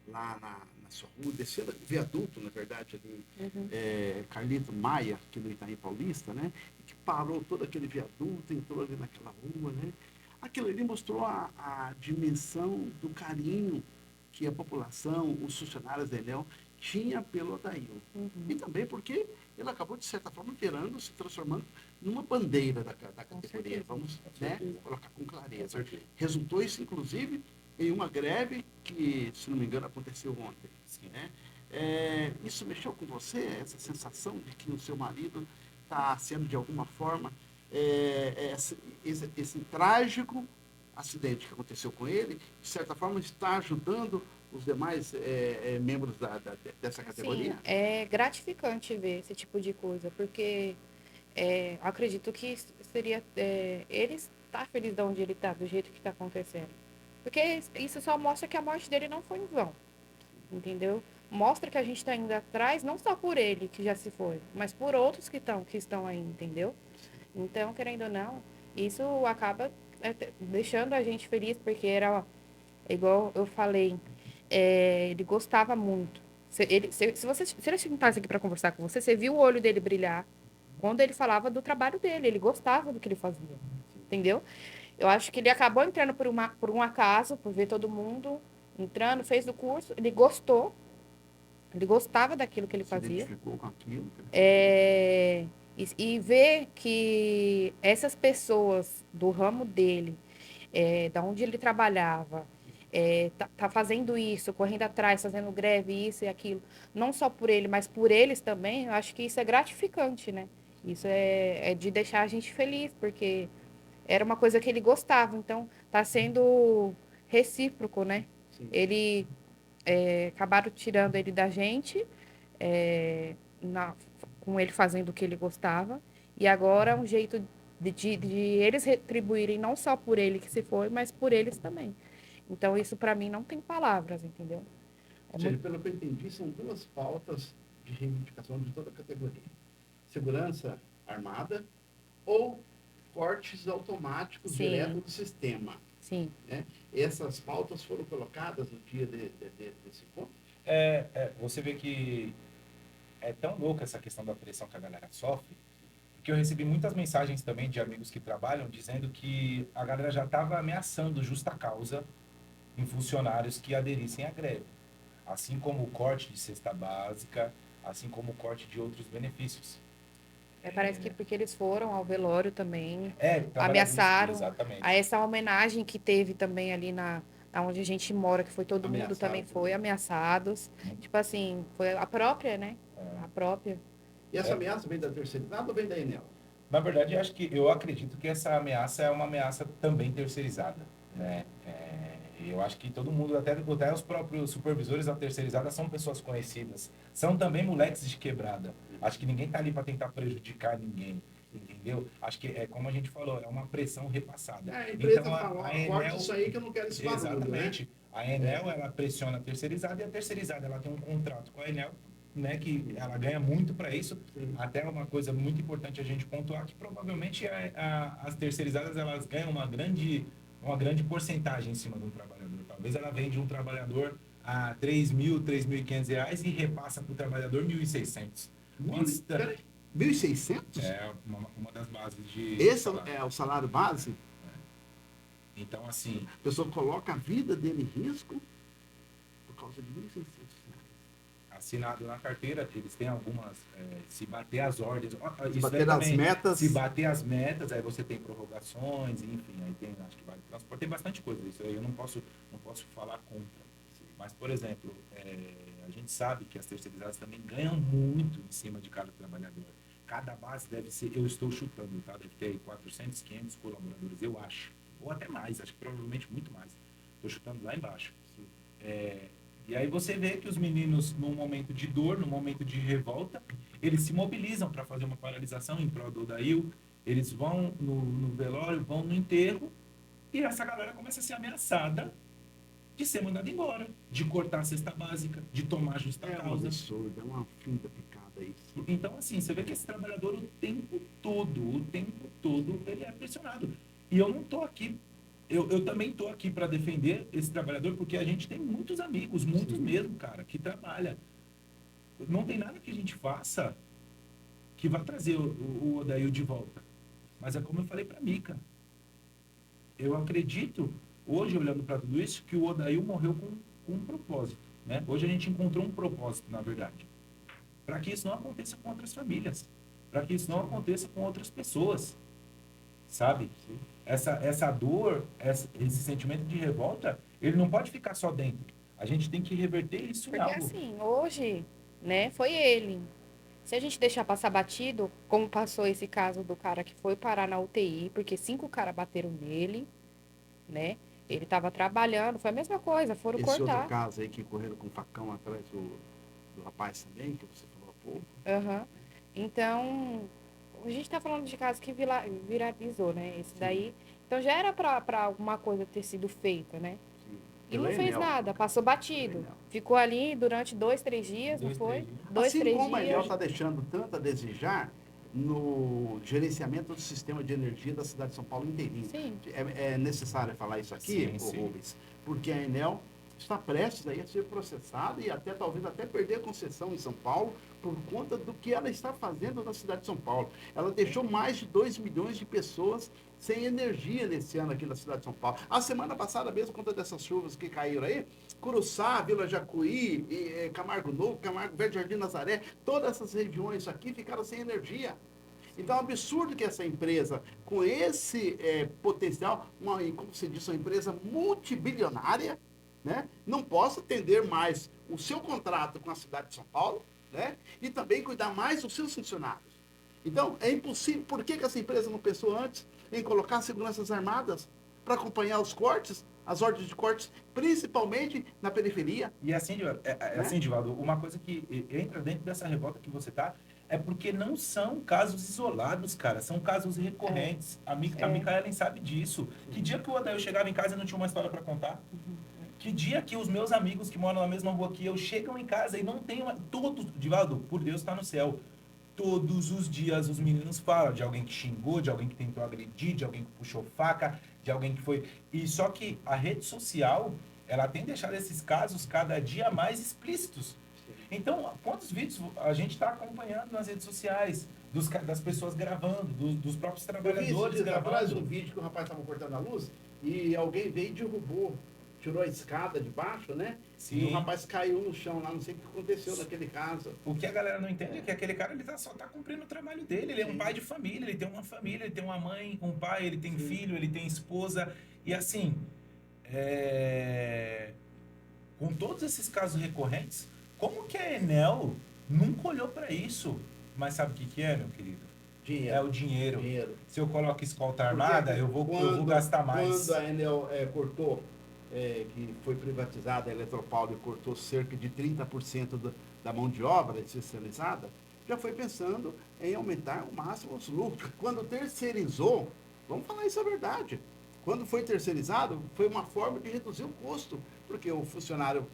lá na sua rua, desceram viaduto, na verdade, ali, Carlito Maia, aqui no Itaim Paulista, né? E que parou todo aquele viaduto, entrou ali naquela rua, né? Aquilo ali mostrou a dimensão do carinho que a população, os funcionários da Enel, tinha pelo Odail. E também porque ele acabou, de certa forma, se transformando numa bandeira da categoria. Vamos, né, colocar com clareza. Resultou isso, inclusive, em uma greve que, se não me engano, aconteceu ontem. Né? Isso mexeu com você, essa sensação de que o seu marido está sendo, de alguma forma, esse trágico acidente que aconteceu com ele, de certa forma, está ajudando os demais membros dessa categoria? Sim, é gratificante ver esse tipo de coisa, porque acredito que seria ele estar feliz de onde ele está, do jeito que está acontecendo. Porque isso só mostra que a morte dele não foi em vão, entendeu? Mostra que a gente está indo atrás, não só por ele, que já se foi, mas por outros que estão aí, entendeu? Então, querendo ou não, isso acaba deixando a gente feliz, porque era, igual eu falei, ele gostava muito. Se ele sentasse aqui para conversar com você, você viu o olho dele brilhar quando ele falava do trabalho dele. Ele gostava do que ele fazia, entendeu? Eu acho que ele acabou entrando por um acaso, por ver todo mundo entrando, fez o curso, ele gostou, ele gostava daquilo que ele fazia. Se identificou com aquilo. E ver que essas pessoas do ramo dele, da onde ele trabalhava, tá fazendo isso, correndo atrás, fazendo greve, isso e aquilo, não só por ele, mas por eles também, eu acho que isso é gratificante, né? Isso é de deixar a gente feliz, porque era uma coisa que ele gostava, então tá sendo recíproco, né? Sim. Ele acabaram tirando ele da gente, com ele fazendo o que ele gostava, e agora um jeito de eles retribuírem não só por ele que se foi, mas por eles também. Então, isso para mim não tem palavras, entendeu? Ou seja, pelo que eu entendi, são duas pautas de reivindicação de toda a categoria. Segurança armada ou cortes automáticos Sim. direto do sistema. Sim. Né? Essas pautas foram colocadas no dia desse encontro? Você vê que é tão louca essa questão da pressão que a galera sofre, porque eu recebi muitas mensagens também de amigos que trabalham dizendo que a galera já estava ameaçando justa causa em funcionários que aderissem à greve. Assim como o corte de cesta básica, assim como o corte de outros benefícios. Parece que porque eles foram ao velório também, Trabalhadores, ameaçaram. exatamente. A essa homenagem que teve também ali onde a gente mora, que foi todo mundo também foi ameaçados. Tipo assim, foi a própria, né? A própria. E essa ameaça vem da terceirizada ou vem da Enel? Na verdade, eu acredito que essa ameaça é uma ameaça também terceirizada, né? Eu acho que todo mundo, até os próprios supervisores da terceirizada são pessoas conhecidas. São também moleques de quebrada. Acho que ninguém tá ali para tentar prejudicar ninguém, entendeu? Acho que, como a gente falou, é uma pressão repassada. A empresa então, fala, corta isso aí que eu não quero esse barulho, exatamente. Né? A Enel, ela pressiona a terceirizada e a terceirizada, ela tem um contrato com a Enel, né, que ela ganha muito para isso. Sim. Até uma coisa muito importante a gente pontuar, que provavelmente as terceirizadas, elas ganham uma grande porcentagem em cima de um trabalhador. Talvez ela vende um trabalhador a R$3.000, R$3.500 e repassa para o trabalhador R$1.600. 1.600? É uma das bases de... Esse salário. é o salário base? Então, assim... A pessoa coloca a vida dele em risco por causa de 1.600. Assinado na carteira, eles têm algumas, se bater as ordens, Se bater as metas. Se bater as metas, aí você tem prorrogações, enfim, aí tem, acho que vale transporte, tem bastante coisa, isso aí eu não posso falar contra. Mas, por exemplo, a gente sabe que as terceirizadas também ganham muito em cima de cada trabalhador. Cada base deve ser, eu estou chutando, tá? Deve ter aí 400, 500 colaboradores, eu acho. Ou até mais, acho que provavelmente muito mais. Estou chutando lá embaixo. E aí você vê que os meninos, num momento de dor, num momento de revolta, eles se mobilizam para fazer uma paralisação em prol do Odail, eles vão no velório, vão no enterro, e essa galera começa a ser ameaçada de ser mandada embora, de cortar a cesta básica, de tomar justa causa. É um absurdo, é uma finta picada isso. Então, assim, você vê que esse trabalhador o tempo todo, ele é pressionado. E eu não estou aqui, eu também estou aqui para defender esse trabalhador, porque a gente tem muitos amigos, muitos mesmo, cara, que trabalha. Não tem nada que a gente faça que vá trazer o Odail de volta. Mas é como eu falei para a Mica. Eu acredito, hoje, olhando para tudo isso, que o Odail morreu com um propósito. Né? Hoje a gente encontrou um propósito, na verdade. Para que isso não aconteça com outras famílias. Para que isso não aconteça com outras pessoas. Sabe? Essa dor, esse sentimento de revolta, ele não pode ficar só dentro. A gente tem que reverter isso em algo. Porque assim, hoje, né, foi ele. Se a gente deixar passar batido, como passou esse caso do cara que foi parar na UTI, porque 5 caras bateram nele, né? Ele estava trabalhando, foi a mesma coisa, foram Esse cortar. outro caso aí que correram com um facão atrás do rapaz também, que você falou há pouco. Uhum. Então, a gente está falando de casos que viralizou, né? Esse daí. Então já era para alguma coisa ter sido feita, né? Sim. E não fez nada, passou batido. Ficou ali durante 2, 3 dias, não foi? 2, 3 dias. Assim como a Enel dias. está deixando tanto a desejar no gerenciamento do sistema de energia da cidade de São Paulo inteirinho. Sim. É necessário falar isso aqui, Rubens, porque a Enel está prestes aí a ser processada e até talvez até perder a concessão em São Paulo por conta do que ela está fazendo na cidade de São Paulo. Ela deixou mais de 2 milhões de pessoas sem energia nesse ano aqui na cidade de São Paulo. A semana passada mesmo, por conta dessas chuvas que caíram aí, Curuçá, Vila Jacuí, Camargo Novo, Camargo Velho, Jardim Nazaré, todas essas regiões aqui ficaram sem energia. Então é um absurdo que essa empresa, com esse potencial, como você disse, uma empresa multibilionária, né, não possa atender mais o seu contrato com a cidade de São Paulo, né, e também cuidar mais dos seus funcionários. Então, é impossível. Por que essa empresa não pensou antes em colocar seguranças armadas para acompanhar os cortes, as ordens de cortes, principalmente na periferia? E assim, Divaldo, uma coisa que entra dentro dessa revolta que você está, é porque não são casos isolados, cara. São casos recorrentes. A Micaelen sabe disso. Que dia que o Adail chegava em casa e não tinha uma história para contar? Que dia que os meus amigos que moram na mesma rua que eu chegam em casa e não tem uma... Todos, Divaldo, por Deus, está no céu. Todos os dias os meninos falam de alguém que xingou, de alguém que tentou agredir, de alguém que puxou faca, de alguém que foi... E só que a rede social, ela tem deixado esses casos cada dia mais explícitos. Então, quantos vídeos a gente está acompanhando nas redes sociais, das pessoas gravando, dos próprios trabalhadores gravando? Atrás um vídeo que o rapaz estava cortando a luz e alguém veio e derrubou, tirou a escada de baixo, né? Sim. E o rapaz caiu no chão lá, não sei o que aconteceu naquele caso. O que a galera não entende é que aquele cara só tá cumprindo o trabalho dele. Ele é um pai de família, ele tem uma família, ele tem uma mãe, um pai, ele tem filho, ele tem esposa. E assim, com todos esses casos recorrentes, como que a Enel nunca olhou para isso? Mas sabe o que é, meu querido? Dinheiro. É o dinheiro. Se eu coloco escolta armada, eu vou gastar mais. Quando a Enel cortou, que foi privatizada a Eletropaulo e cortou cerca de 30% da mão de obra especializada, já foi pensando em aumentar ao máximo os lucros. Quando terceirizou, vamos falar isso a verdade, quando foi terceirizado, foi uma forma de reduzir o custo, porque o funcionário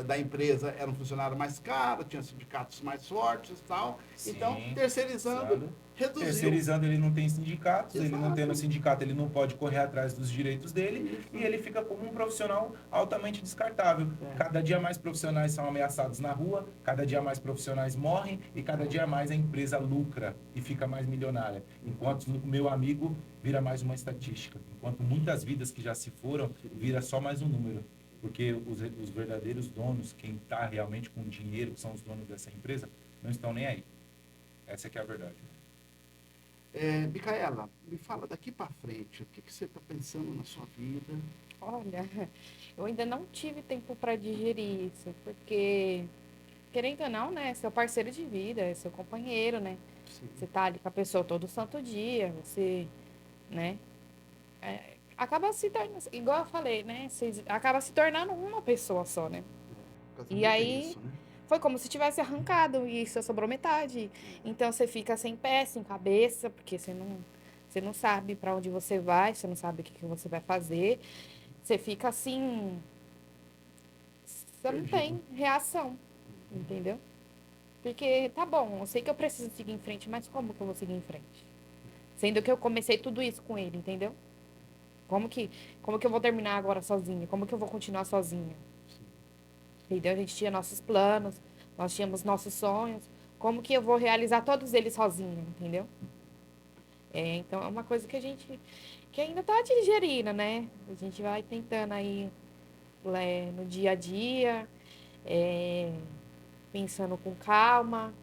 da empresa era um funcionário mais caro, tinha sindicatos mais fortes e tal. Sim, então, terceirizando, reduziu. Terceirizando, ele não tem sindicatos, Exato. ele não tendo sindicato, ele não pode correr atrás dos direitos dele, e ele fica como um profissional altamente descartável. Cada dia mais profissionais são ameaçados na rua, cada dia mais profissionais morrem, e cada dia mais a empresa lucra e fica mais milionária. Enquanto o meu amigo vira mais uma estatística. Enquanto muitas vidas que já se foram, vira só mais um número. Porque os verdadeiros donos, quem está realmente com dinheiro, que são os donos dessa empresa, não estão nem aí. Essa que é a verdade. Micaela, me fala daqui para frente, o que você está pensando na sua vida? Olha, eu ainda não tive tempo para digerir isso, porque, querendo ou não, né, seu parceiro de vida, é seu companheiro, né? Sim. Você tá ali com a pessoa todo santo dia, você, né? Acaba se tornando, igual eu falei, né? Acaba se tornando uma pessoa só, né? E aí, Isso, né? foi como se tivesse arrancado e só sobrou metade. Então, você fica sem pé, sem cabeça, porque você não sabe para onde você vai, você não sabe o que você vai fazer. Você fica assim, você não tem reação, entendeu? Porque, tá bom, eu sei que eu preciso seguir em frente, mas como que eu vou seguir em frente? Sendo que eu comecei tudo isso com ele, entendeu? Como que eu vou terminar agora sozinha? Como que eu vou continuar sozinha? Entendeu? A gente tinha nossos planos, nós tínhamos nossos sonhos. Como que eu vou realizar todos eles sozinha, entendeu? Então é uma coisa que a gente que ainda tá digerindo, né? A gente vai tentando aí no dia a dia, pensando com calma,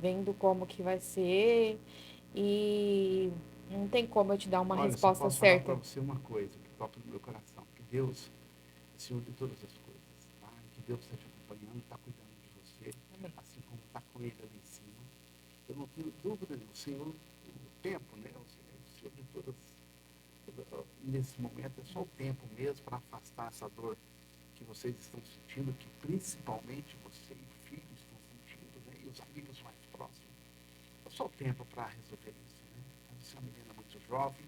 vendo como que vai ser. E não tem como eu te dar uma resposta certa. Falar para você uma coisa que toca no meu coração, que Deus é Senhor de todas as coisas, tá? Que Deus esteja acompanhando, está cuidando de você, assim como está com ele ali em cima. Eu não tenho dúvida nenhuma, o Senhor, o tempo, né? O Senhor de todas, nesse momento é só o tempo mesmo para afastar essa dor que vocês estão sentindo, que principalmente você e o filho estão sentindo, né? E os amigos mais próximos. É só o tempo para resolver isso. Você é uma menina muito jovem,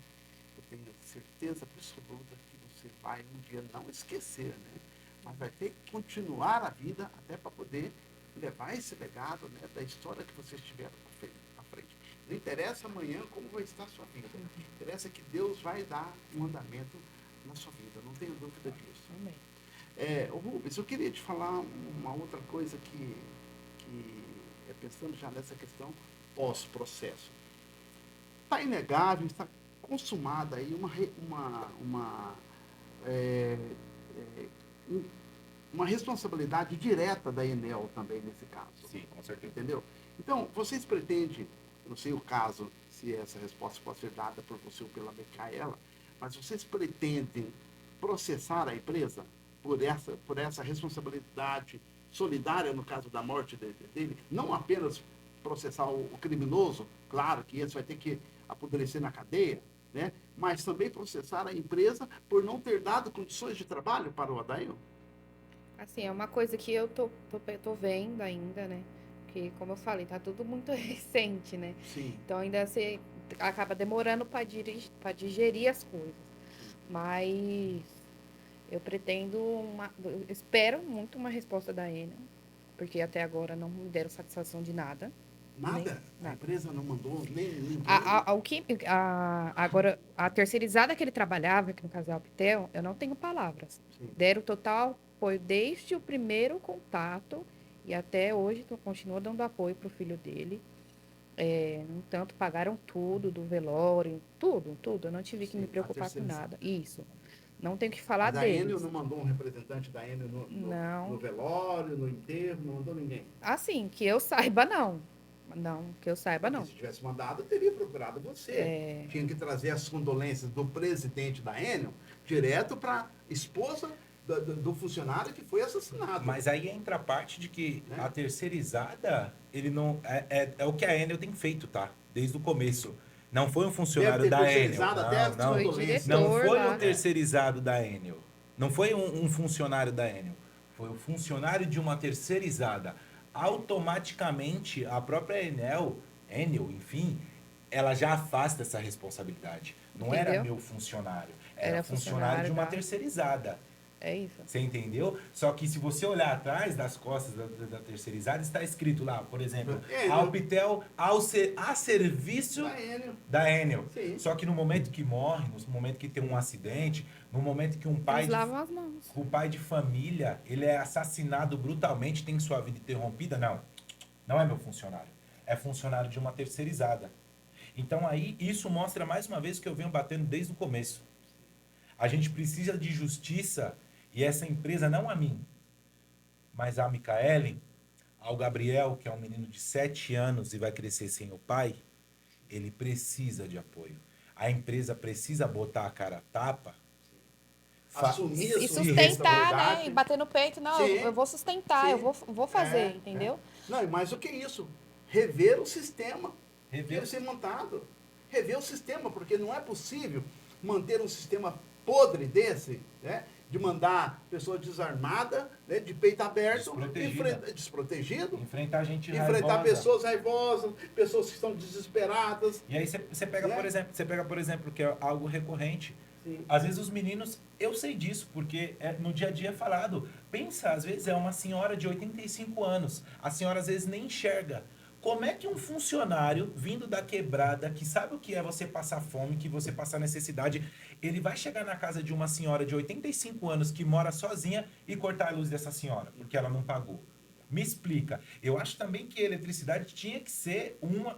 eu tenho certeza absoluta que você vai um dia não esquecer, né? Mas vai ter que continuar a vida até para poder levar esse legado, né, da história que vocês tiveram para frente. Não interessa amanhã como vai estar a sua vida, interessa que Deus vai dar um andamento na sua vida, não tenho dúvida disso. Amém. Rubens, eu queria te falar uma outra coisa que pensando já nessa questão pós-processo. Está inegável, está consumada aí uma responsabilidade direta da Enel também nesse caso. Sim, com certeza. Entendeu? Então, vocês pretendem, eu não sei o caso, se essa resposta pode ser dada por você ou pela Micaela, mas vocês pretendem processar a empresa por essa responsabilidade solidária no caso da morte dele, não apenas processar o criminoso, claro que esse vai ter que apodrecer na cadeia, né? Mas também processar a empresa por não ter dado condições de trabalho para o Adail? Assim, é uma coisa que eu tô vendo ainda, né? porque, como eu falei, tá tudo muito recente, né? Sim. Então ainda você acaba demorando para digerir as coisas. Mas eu pretendo eu espero muito uma resposta da Enel, porque até agora não me deram satisfação de nada. Nem Nada? A nada. empresa não mandou nem ninguém? Agora, a terceirizada que ele trabalhava, que no caso é a Alpitel, eu não tenho palavras. Sim. Deram total apoio desde o primeiro contato e até hoje continua dando apoio para o filho dele. No entanto, pagaram tudo do velório, tudo, tudo. Eu não tive que Sim, me a preocupar com terceirizada. nada. Isso. Não tenho que falar Mas a Enel deles. não mandou um representante da Enel no Não. velório, no enterro, não mandou ninguém. Assim, que eu saiba, não. Não, que eu saiba, Porque não. se tivesse mandado, eu teria procurado você. Tinha que trazer as condolências do presidente da Enel direto para a esposa do funcionário que foi assassinado. Mas aí entra a parte de que Né? a terceirizada, ele não. É o que a Enel tem feito, tá? Desde o começo. Não foi um funcionário Deve ter da Enel. terceirizado até as Não, Foi condolências. não diretor foi lá. o terceirizado da Enel. Não foi um funcionário da Enel. Foi o funcionário de uma terceirizada. Automaticamente, a própria Enel, enfim, ela já afasta essa responsabilidade. Não era Entendeu? meu funcionário. Era Era funcionário de uma da- terceirizada. É isso. Você entendeu? Só que se você olhar atrás das costas da terceirizada, está escrito lá, por exemplo, Enel. Alpitel a serviço Da Enel. da Enel. Sim. Só que no momento que morre, no momento que tem um acidente, no momento que Eles lavam as mãos. o pai de família, ele é assassinado brutalmente, tem sua vida interrompida, não. Não é meu funcionário. É funcionário de uma terceirizada. Então aí, isso mostra mais uma vez o que eu venho batendo desde o começo. A gente precisa de justiça e essa empresa, não a mim, mas a Micaelen, ao Gabriel, que é um menino de 7 anos e vai crescer sem o pai, ele precisa de apoio. A empresa precisa botar a cara a tapa. Assumir a E sua sustentar, né? responsabilidade. E bater no peito. Não, Sim. eu vou sustentar, Sim. eu vou fazer, entendeu? Não, e mais do que isso, rever o sistema que Rever deve ser montado. Rever o sistema, porque não é possível manter um sistema podre desse, né? De mandar pessoas desarmadas, né? De peito aberto, desprotegido, enfrentar gente enfrentar raivosa. pessoas raivosas, pessoas que estão desesperadas. E aí você pega, Né? você pega, por exemplo, que é algo recorrente. Sim. Às vezes os meninos, eu sei disso, porque no dia a dia é falado. Pensa, às vezes é uma senhora de 85 anos. A senhora às vezes nem enxerga. Como é que um funcionário vindo da quebrada, que sabe o que é você passar fome, que você passar necessidade, ele vai chegar na casa de uma senhora de 85 anos que mora sozinha e cortar a luz dessa senhora, porque ela não pagou? Me explica. Eu acho também que a eletricidade tinha que ser uma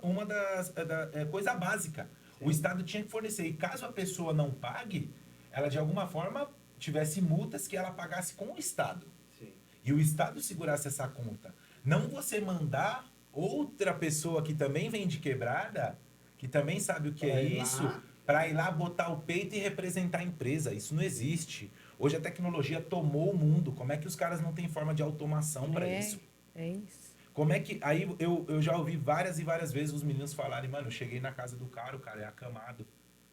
coisa básica. O Estado tinha que fornecer. E caso a pessoa não pague, ela de alguma forma tivesse multas que ela pagasse com o Estado. Sim. E o Estado segurasse essa conta. Não você mandar outra pessoa que também vem de quebrada, que também sabe o que é isso, para ir lá botar o peito e representar a empresa. Isso não existe. Hoje a tecnologia tomou o mundo. Como é que os caras não têm forma de automação para isso? É isso. Como é que... Aí eu já ouvi várias e várias vezes os meninos falarem, mano, eu cheguei na casa do cara, o cara é acamado.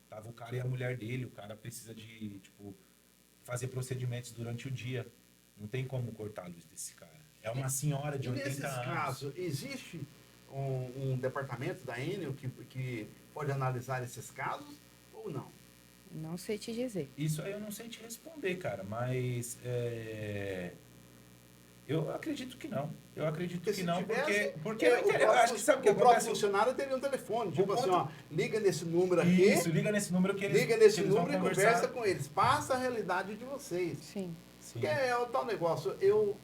Tava o cara e a mulher dele, o cara precisa de, tipo, fazer procedimentos durante o dia. Não tem como cortar a luz desse cara. É uma senhora de 80 nesses anos. casos, existe um departamento da Enel que pode analisar esses casos ou não? Não sei te dizer. Isso aí eu não sei te responder, cara, mas eu acredito que não. Eu acredito Porque que se não, tivesse, porque o eu acho que sabe o que próprio acontece? funcionário teria um telefone, tipo O assim, ponto- ó, liga nesse número aqui, Isso, liga nesse número que eles liga nesse que eles vão número e conversar. conversa com eles, passa a realidade de vocês. Sim. Sim. Que é o tal negócio, eu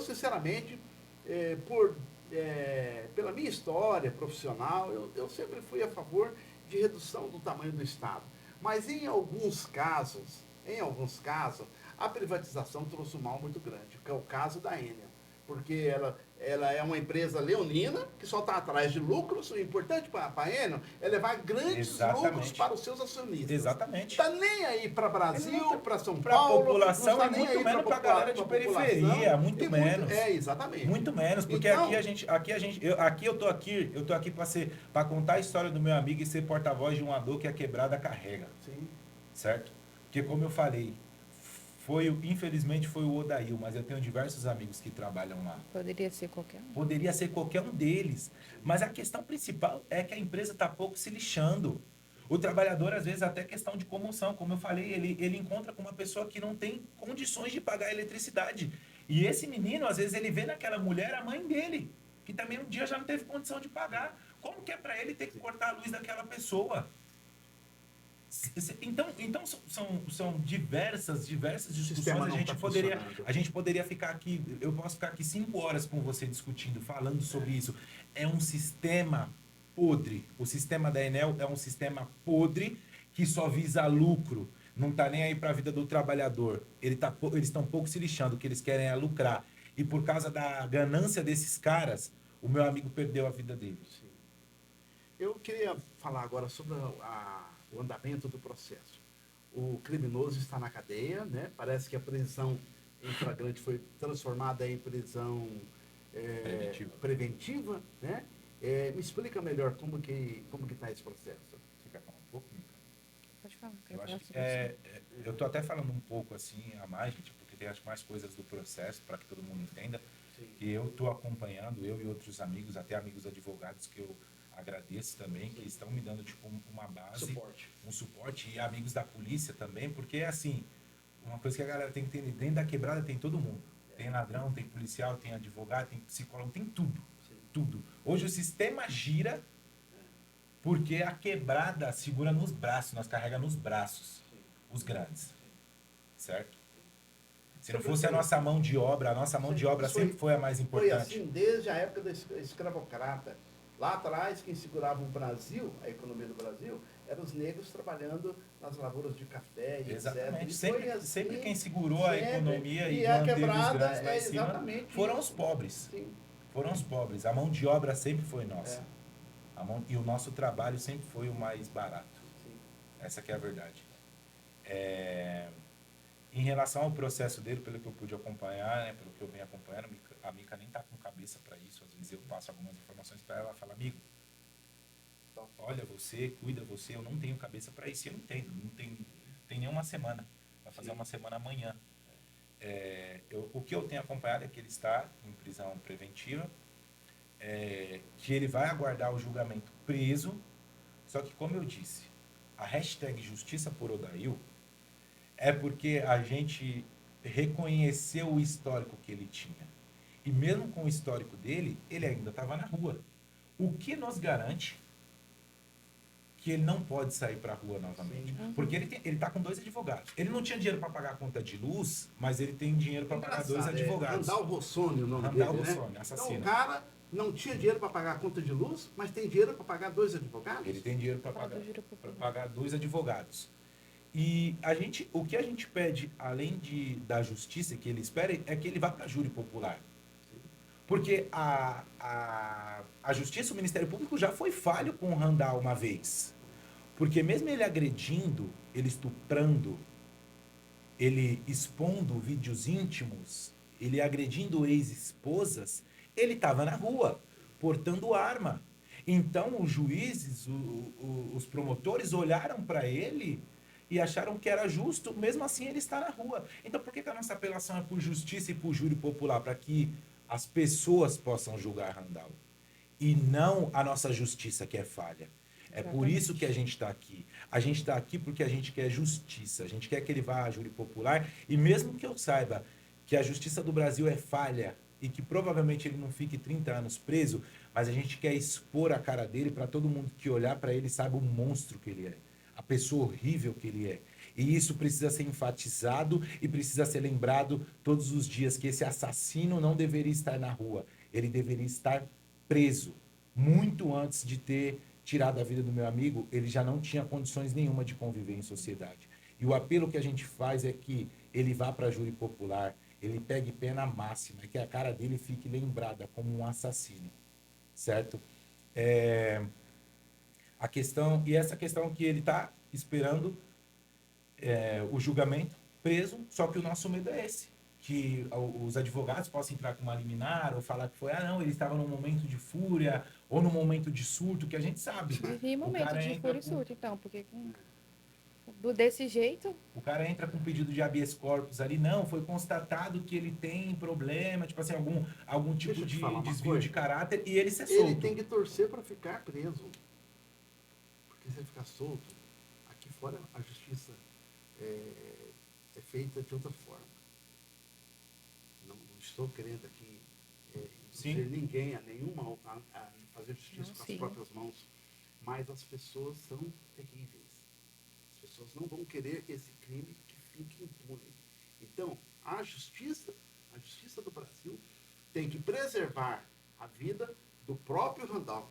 sinceramente, pela minha história profissional, eu sempre fui a favor de redução do tamanho do Estado. Mas em alguns casos, a privatização trouxe um mal muito grande, que é o caso da Enel. Porque ela é uma empresa leonina, que só está atrás de lucros. O importante para a Enel é levar grandes Exatamente. lucros para os seus acionistas. Exatamente. Não está nem aí para Brasil, para São Pra Paulo. população não tá e nem muito aí menos pra galera de periferia, muito menos. Exatamente. Muito menos, porque Então, eu tô aqui para contar a história do meu amigo e ser porta-voz de uma dor que a quebrada carrega, sim, certo? Porque como eu falei, Infelizmente foi o Odail, mas eu tenho diversos amigos que trabalham lá. Poderia ser qualquer um. Poderia ser qualquer um deles. Mas a questão principal é que a empresa está pouco se lixando. O trabalhador, às vezes, até questão de comoção. Como eu falei, ele encontra com uma pessoa que não tem condições de pagar a eletricidade. E esse menino, às vezes, ele vê naquela mulher a mãe dele, que também um dia já não teve condição de pagar. Como que é para ele ter que cortar a luz daquela pessoa? Então são diversas discussões. A gente poderia ficar aqui, eu posso ficar aqui 5 horas com você discutindo, falando sobre isso. É um sistema podre. O sistema da Enel é um sistema podre que só visa lucro. Não está nem aí para a vida do trabalhador. Eles estão pouco se lixando. O que eles querem é lucrar. E por causa da ganância desses caras, o meu amigo perdeu a vida dele. Sim. Eu queria falar agora sobre o andamento do processo. O criminoso está na cadeia, né? Parece que a prisão em flagrante foi transformada em prisão preventiva, né? Me explica melhor como que está esse processo. Você quer falar um pouco, Mica? Pode falar. Eu acho que eu estou até falando um pouco assim a mais, gente, porque tem acho mais coisas do processo para que todo mundo entenda. Sim. Que eu estou acompanhando, eu e outros amigos, até amigos advogados que eu agradeço também, que estão me dando tipo uma base, um suporte, e amigos da polícia também, porque assim, uma coisa que a galera tem que entender, dentro da quebrada tem todo mundo. Tem ladrão, tem policial, tem advogado, tem psicólogo, tem tudo. Sim. Tudo. Hoje o sistema gira porque a quebrada segura nos braços, nós carrega nos braços os grandes. Certo? Se não fosse a nossa mão de obra, a nossa mão de obra sempre foi a mais importante. Foi assim desde a época da escravocrata. Lá atrás, quem segurava o Brasil, a economia do Brasil, eram os negros trabalhando nas lavouras de café e exatamente. etc. Sempre, assim, sempre quem segurou a economia e e a manteve quebrada, os grandes lá em cima foram os pobres. Sim. Foram os pobres. A mão de obra sempre foi nossa. É. E o nosso trabalho sempre foi o mais barato. Sim. Essa que é a verdade. Em relação ao processo dele, pelo que eu pude acompanhar, né, pelo que eu venho acompanhando, a Mica nem está com cabeça para isso. Às vezes eu passo algumas informações para ela e falo, amigo, olha você, cuida você, eu não tenho cabeça para isso. E eu entendo, não tem nenhuma semana. Vai fazer uma semana amanhã. O que eu tenho acompanhado é que ele está em prisão preventiva, que ele vai aguardar o julgamento preso. Só que, como eu disse, a hashtag Justiça por Odail é porque a gente reconheceu o histórico que ele tinha. E mesmo com o histórico dele, ele ainda estava na rua. O que nos garante que ele não pode sair para a rua novamente? Sim. Porque ele está com 2 advogados. Ele não tinha dinheiro para pagar a conta de luz, mas ele tem dinheiro para pagar 2 advogados. Randall Rossoni, o nome Randall dele, Rossoni, né? assassino. Então o cara não tinha dinheiro para pagar a conta de luz, mas tem dinheiro para pagar 2 advogados? Ele tem dinheiro para pagar 2 advogados. E o que a gente pede, além da justiça que ele espera, é que ele vá para júri popular. Porque a justiça, o Ministério Público já foi falho com o Randall uma vez. Porque mesmo ele agredindo, ele estuprando, ele expondo vídeos íntimos, ele agredindo ex-esposas, ele estava na rua, portando arma. Então os juízes, os promotores olharam para ele e acharam que era justo, mesmo assim ele está na rua. Então por que a nossa apelação é por justiça e por júri popular? Para que as pessoas possam julgar Randall. E não a nossa justiça que é falha. É por isso que a gente está aqui. A gente está aqui porque a gente quer justiça. A gente quer que ele vá a júri popular. E mesmo que eu saiba que a justiça do Brasil é falha e que provavelmente ele não fique 30 anos preso, mas a gente quer expor a cara dele para todo mundo que olhar para ele saiba o monstro que ele é. A pessoa horrível que ele é. E isso precisa ser enfatizado e precisa ser lembrado todos os dias, que esse assassino não deveria estar na rua. Ele deveria estar preso. Muito antes de ter tirado a vida do meu amigo, ele já não tinha condições nenhuma de conviver em sociedade. E o apelo que a gente faz é que ele vá para júri popular, ele pegue pena máxima, e que a cara dele fique lembrada como um assassino. Certo? Essa questão que ele está esperando o julgamento, preso, só que o nosso medo é esse, que os advogados possam entrar com uma liminar ou falar que foi, não, ele estava num momento de fúria ou num momento de surto, que a gente sabe. E momento de fúria e surto, então, porque... desse jeito. O cara entra com pedido de habeas corpus ali, não, foi constatado que ele tem problema, tipo assim, algum tipo Deixa eu te de falar uma desvio coisa. de caráter e ele ser Ele solto. tem que torcer para ficar preso. Porque se ele ficar solto, aqui fora a justiça é feita de outra forma. Não estou querendo aqui induzir ninguém a nenhuma a fazer justiça com as próprias mãos, mas as pessoas são terríveis. As pessoas não vão querer esse crime que fique impune. Então, a justiça do Brasil tem que preservar a vida do próprio Randall,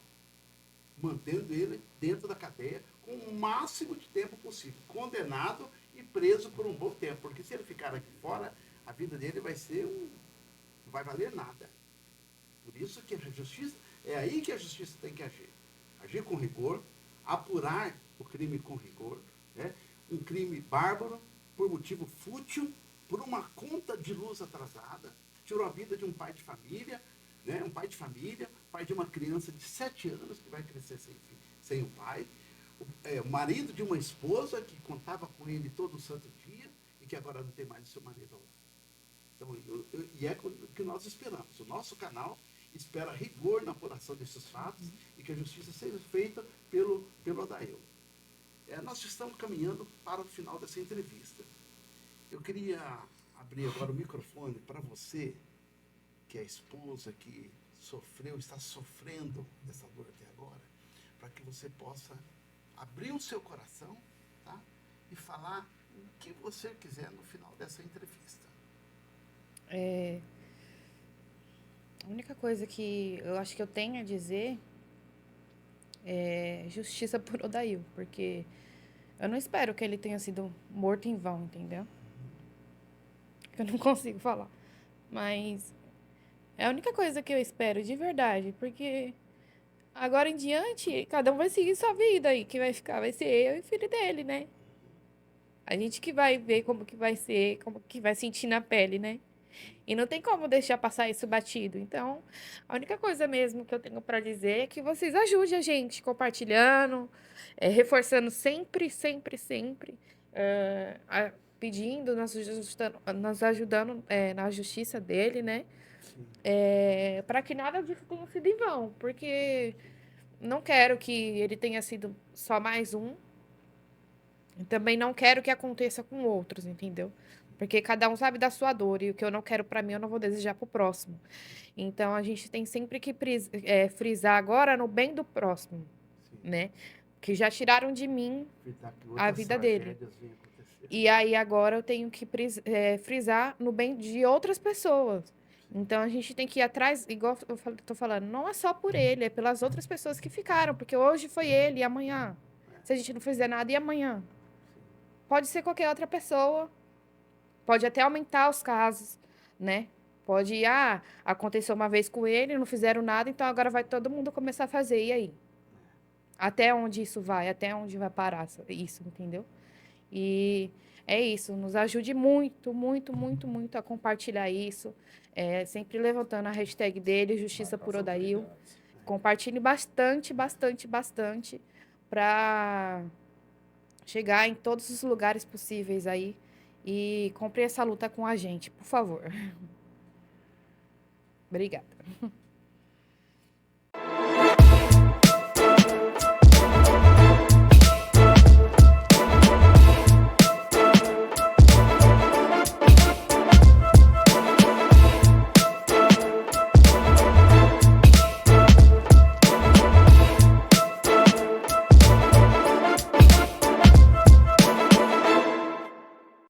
mantendo ele dentro da cadeia com o máximo de tempo possível, condenado e preso por um bom tempo, porque se ele ficar aqui fora, a vida dele vai ser não vai valer nada. Por isso que a justiça, é aí que a justiça tem que agir. Agir com rigor, apurar o crime com rigor, né? Um crime bárbaro, por motivo fútil, por uma conta de luz atrasada, tirou a vida de um pai de família, né? Um pai de família, pai de uma criança de 7 anos que vai crescer sem o pai, o marido de uma esposa que contava com ele todo santo dia e que agora não tem mais o seu marido ao lado. Então, e é o que nós esperamos. O nosso canal espera rigor na apuração desses fatos e que a justiça seja feita pelo Adail. Nós estamos caminhando para o final dessa entrevista. Eu queria abrir agora o microfone para você, que é a esposa que está sofrendo essa dor até agora, para que você possa abrir o seu coração, tá? E falar o que você quiser no final dessa entrevista. A única coisa que eu acho que eu tenho a dizer é justiça por Odail, porque eu não espero que ele tenha sido morto em vão, entendeu? Eu não consigo falar. Mas é a única coisa que eu espero, de verdade, porque agora em diante, cada um vai seguir sua vida aí. Quem vai ficar vai ser eu e o filho dele, né? A gente que vai ver como que vai ser, como que vai sentir na pele, né? E não tem como deixar passar isso batido. Então, a única coisa mesmo que eu tenho para dizer é que vocês ajudem a gente compartilhando, reforçando sempre, sempre, sempre, pedindo, nos ajudando na justiça dele, né? Para que nada disso tenha sido em vão, porque não quero que ele tenha sido só mais um. E também não quero que aconteça com outros, entendeu? Porque cada um sabe da sua dor e o que eu não quero para mim, eu não vou desejar pro próximo. Então a gente tem sempre que frisar agora no bem do próximo, né? Que já tiraram de mim a vida dele. E aí agora eu tenho que frisar no bem de outras pessoas. Então a gente tem que ir atrás, igual eu tô falando, não é só por ele, é pelas outras pessoas que ficaram, porque hoje foi ele e amanhã. Se a gente não fizer nada, e amanhã? Pode ser qualquer outra pessoa. Pode até aumentar os casos, né? Pode, aconteceu uma vez com ele, não fizeram nada, então agora vai todo mundo começar a fazer. E aí? Até onde isso vai? Até onde vai parar isso, entendeu? E é isso. Nos ajude muito, muito, muito, muito a compartilhar isso. Sempre levantando a hashtag dele, Justiça por Odail. Compartilhe bastante, bastante, bastante, para chegar em todos os lugares possíveis aí. E compre essa luta com a gente, por favor. Obrigada.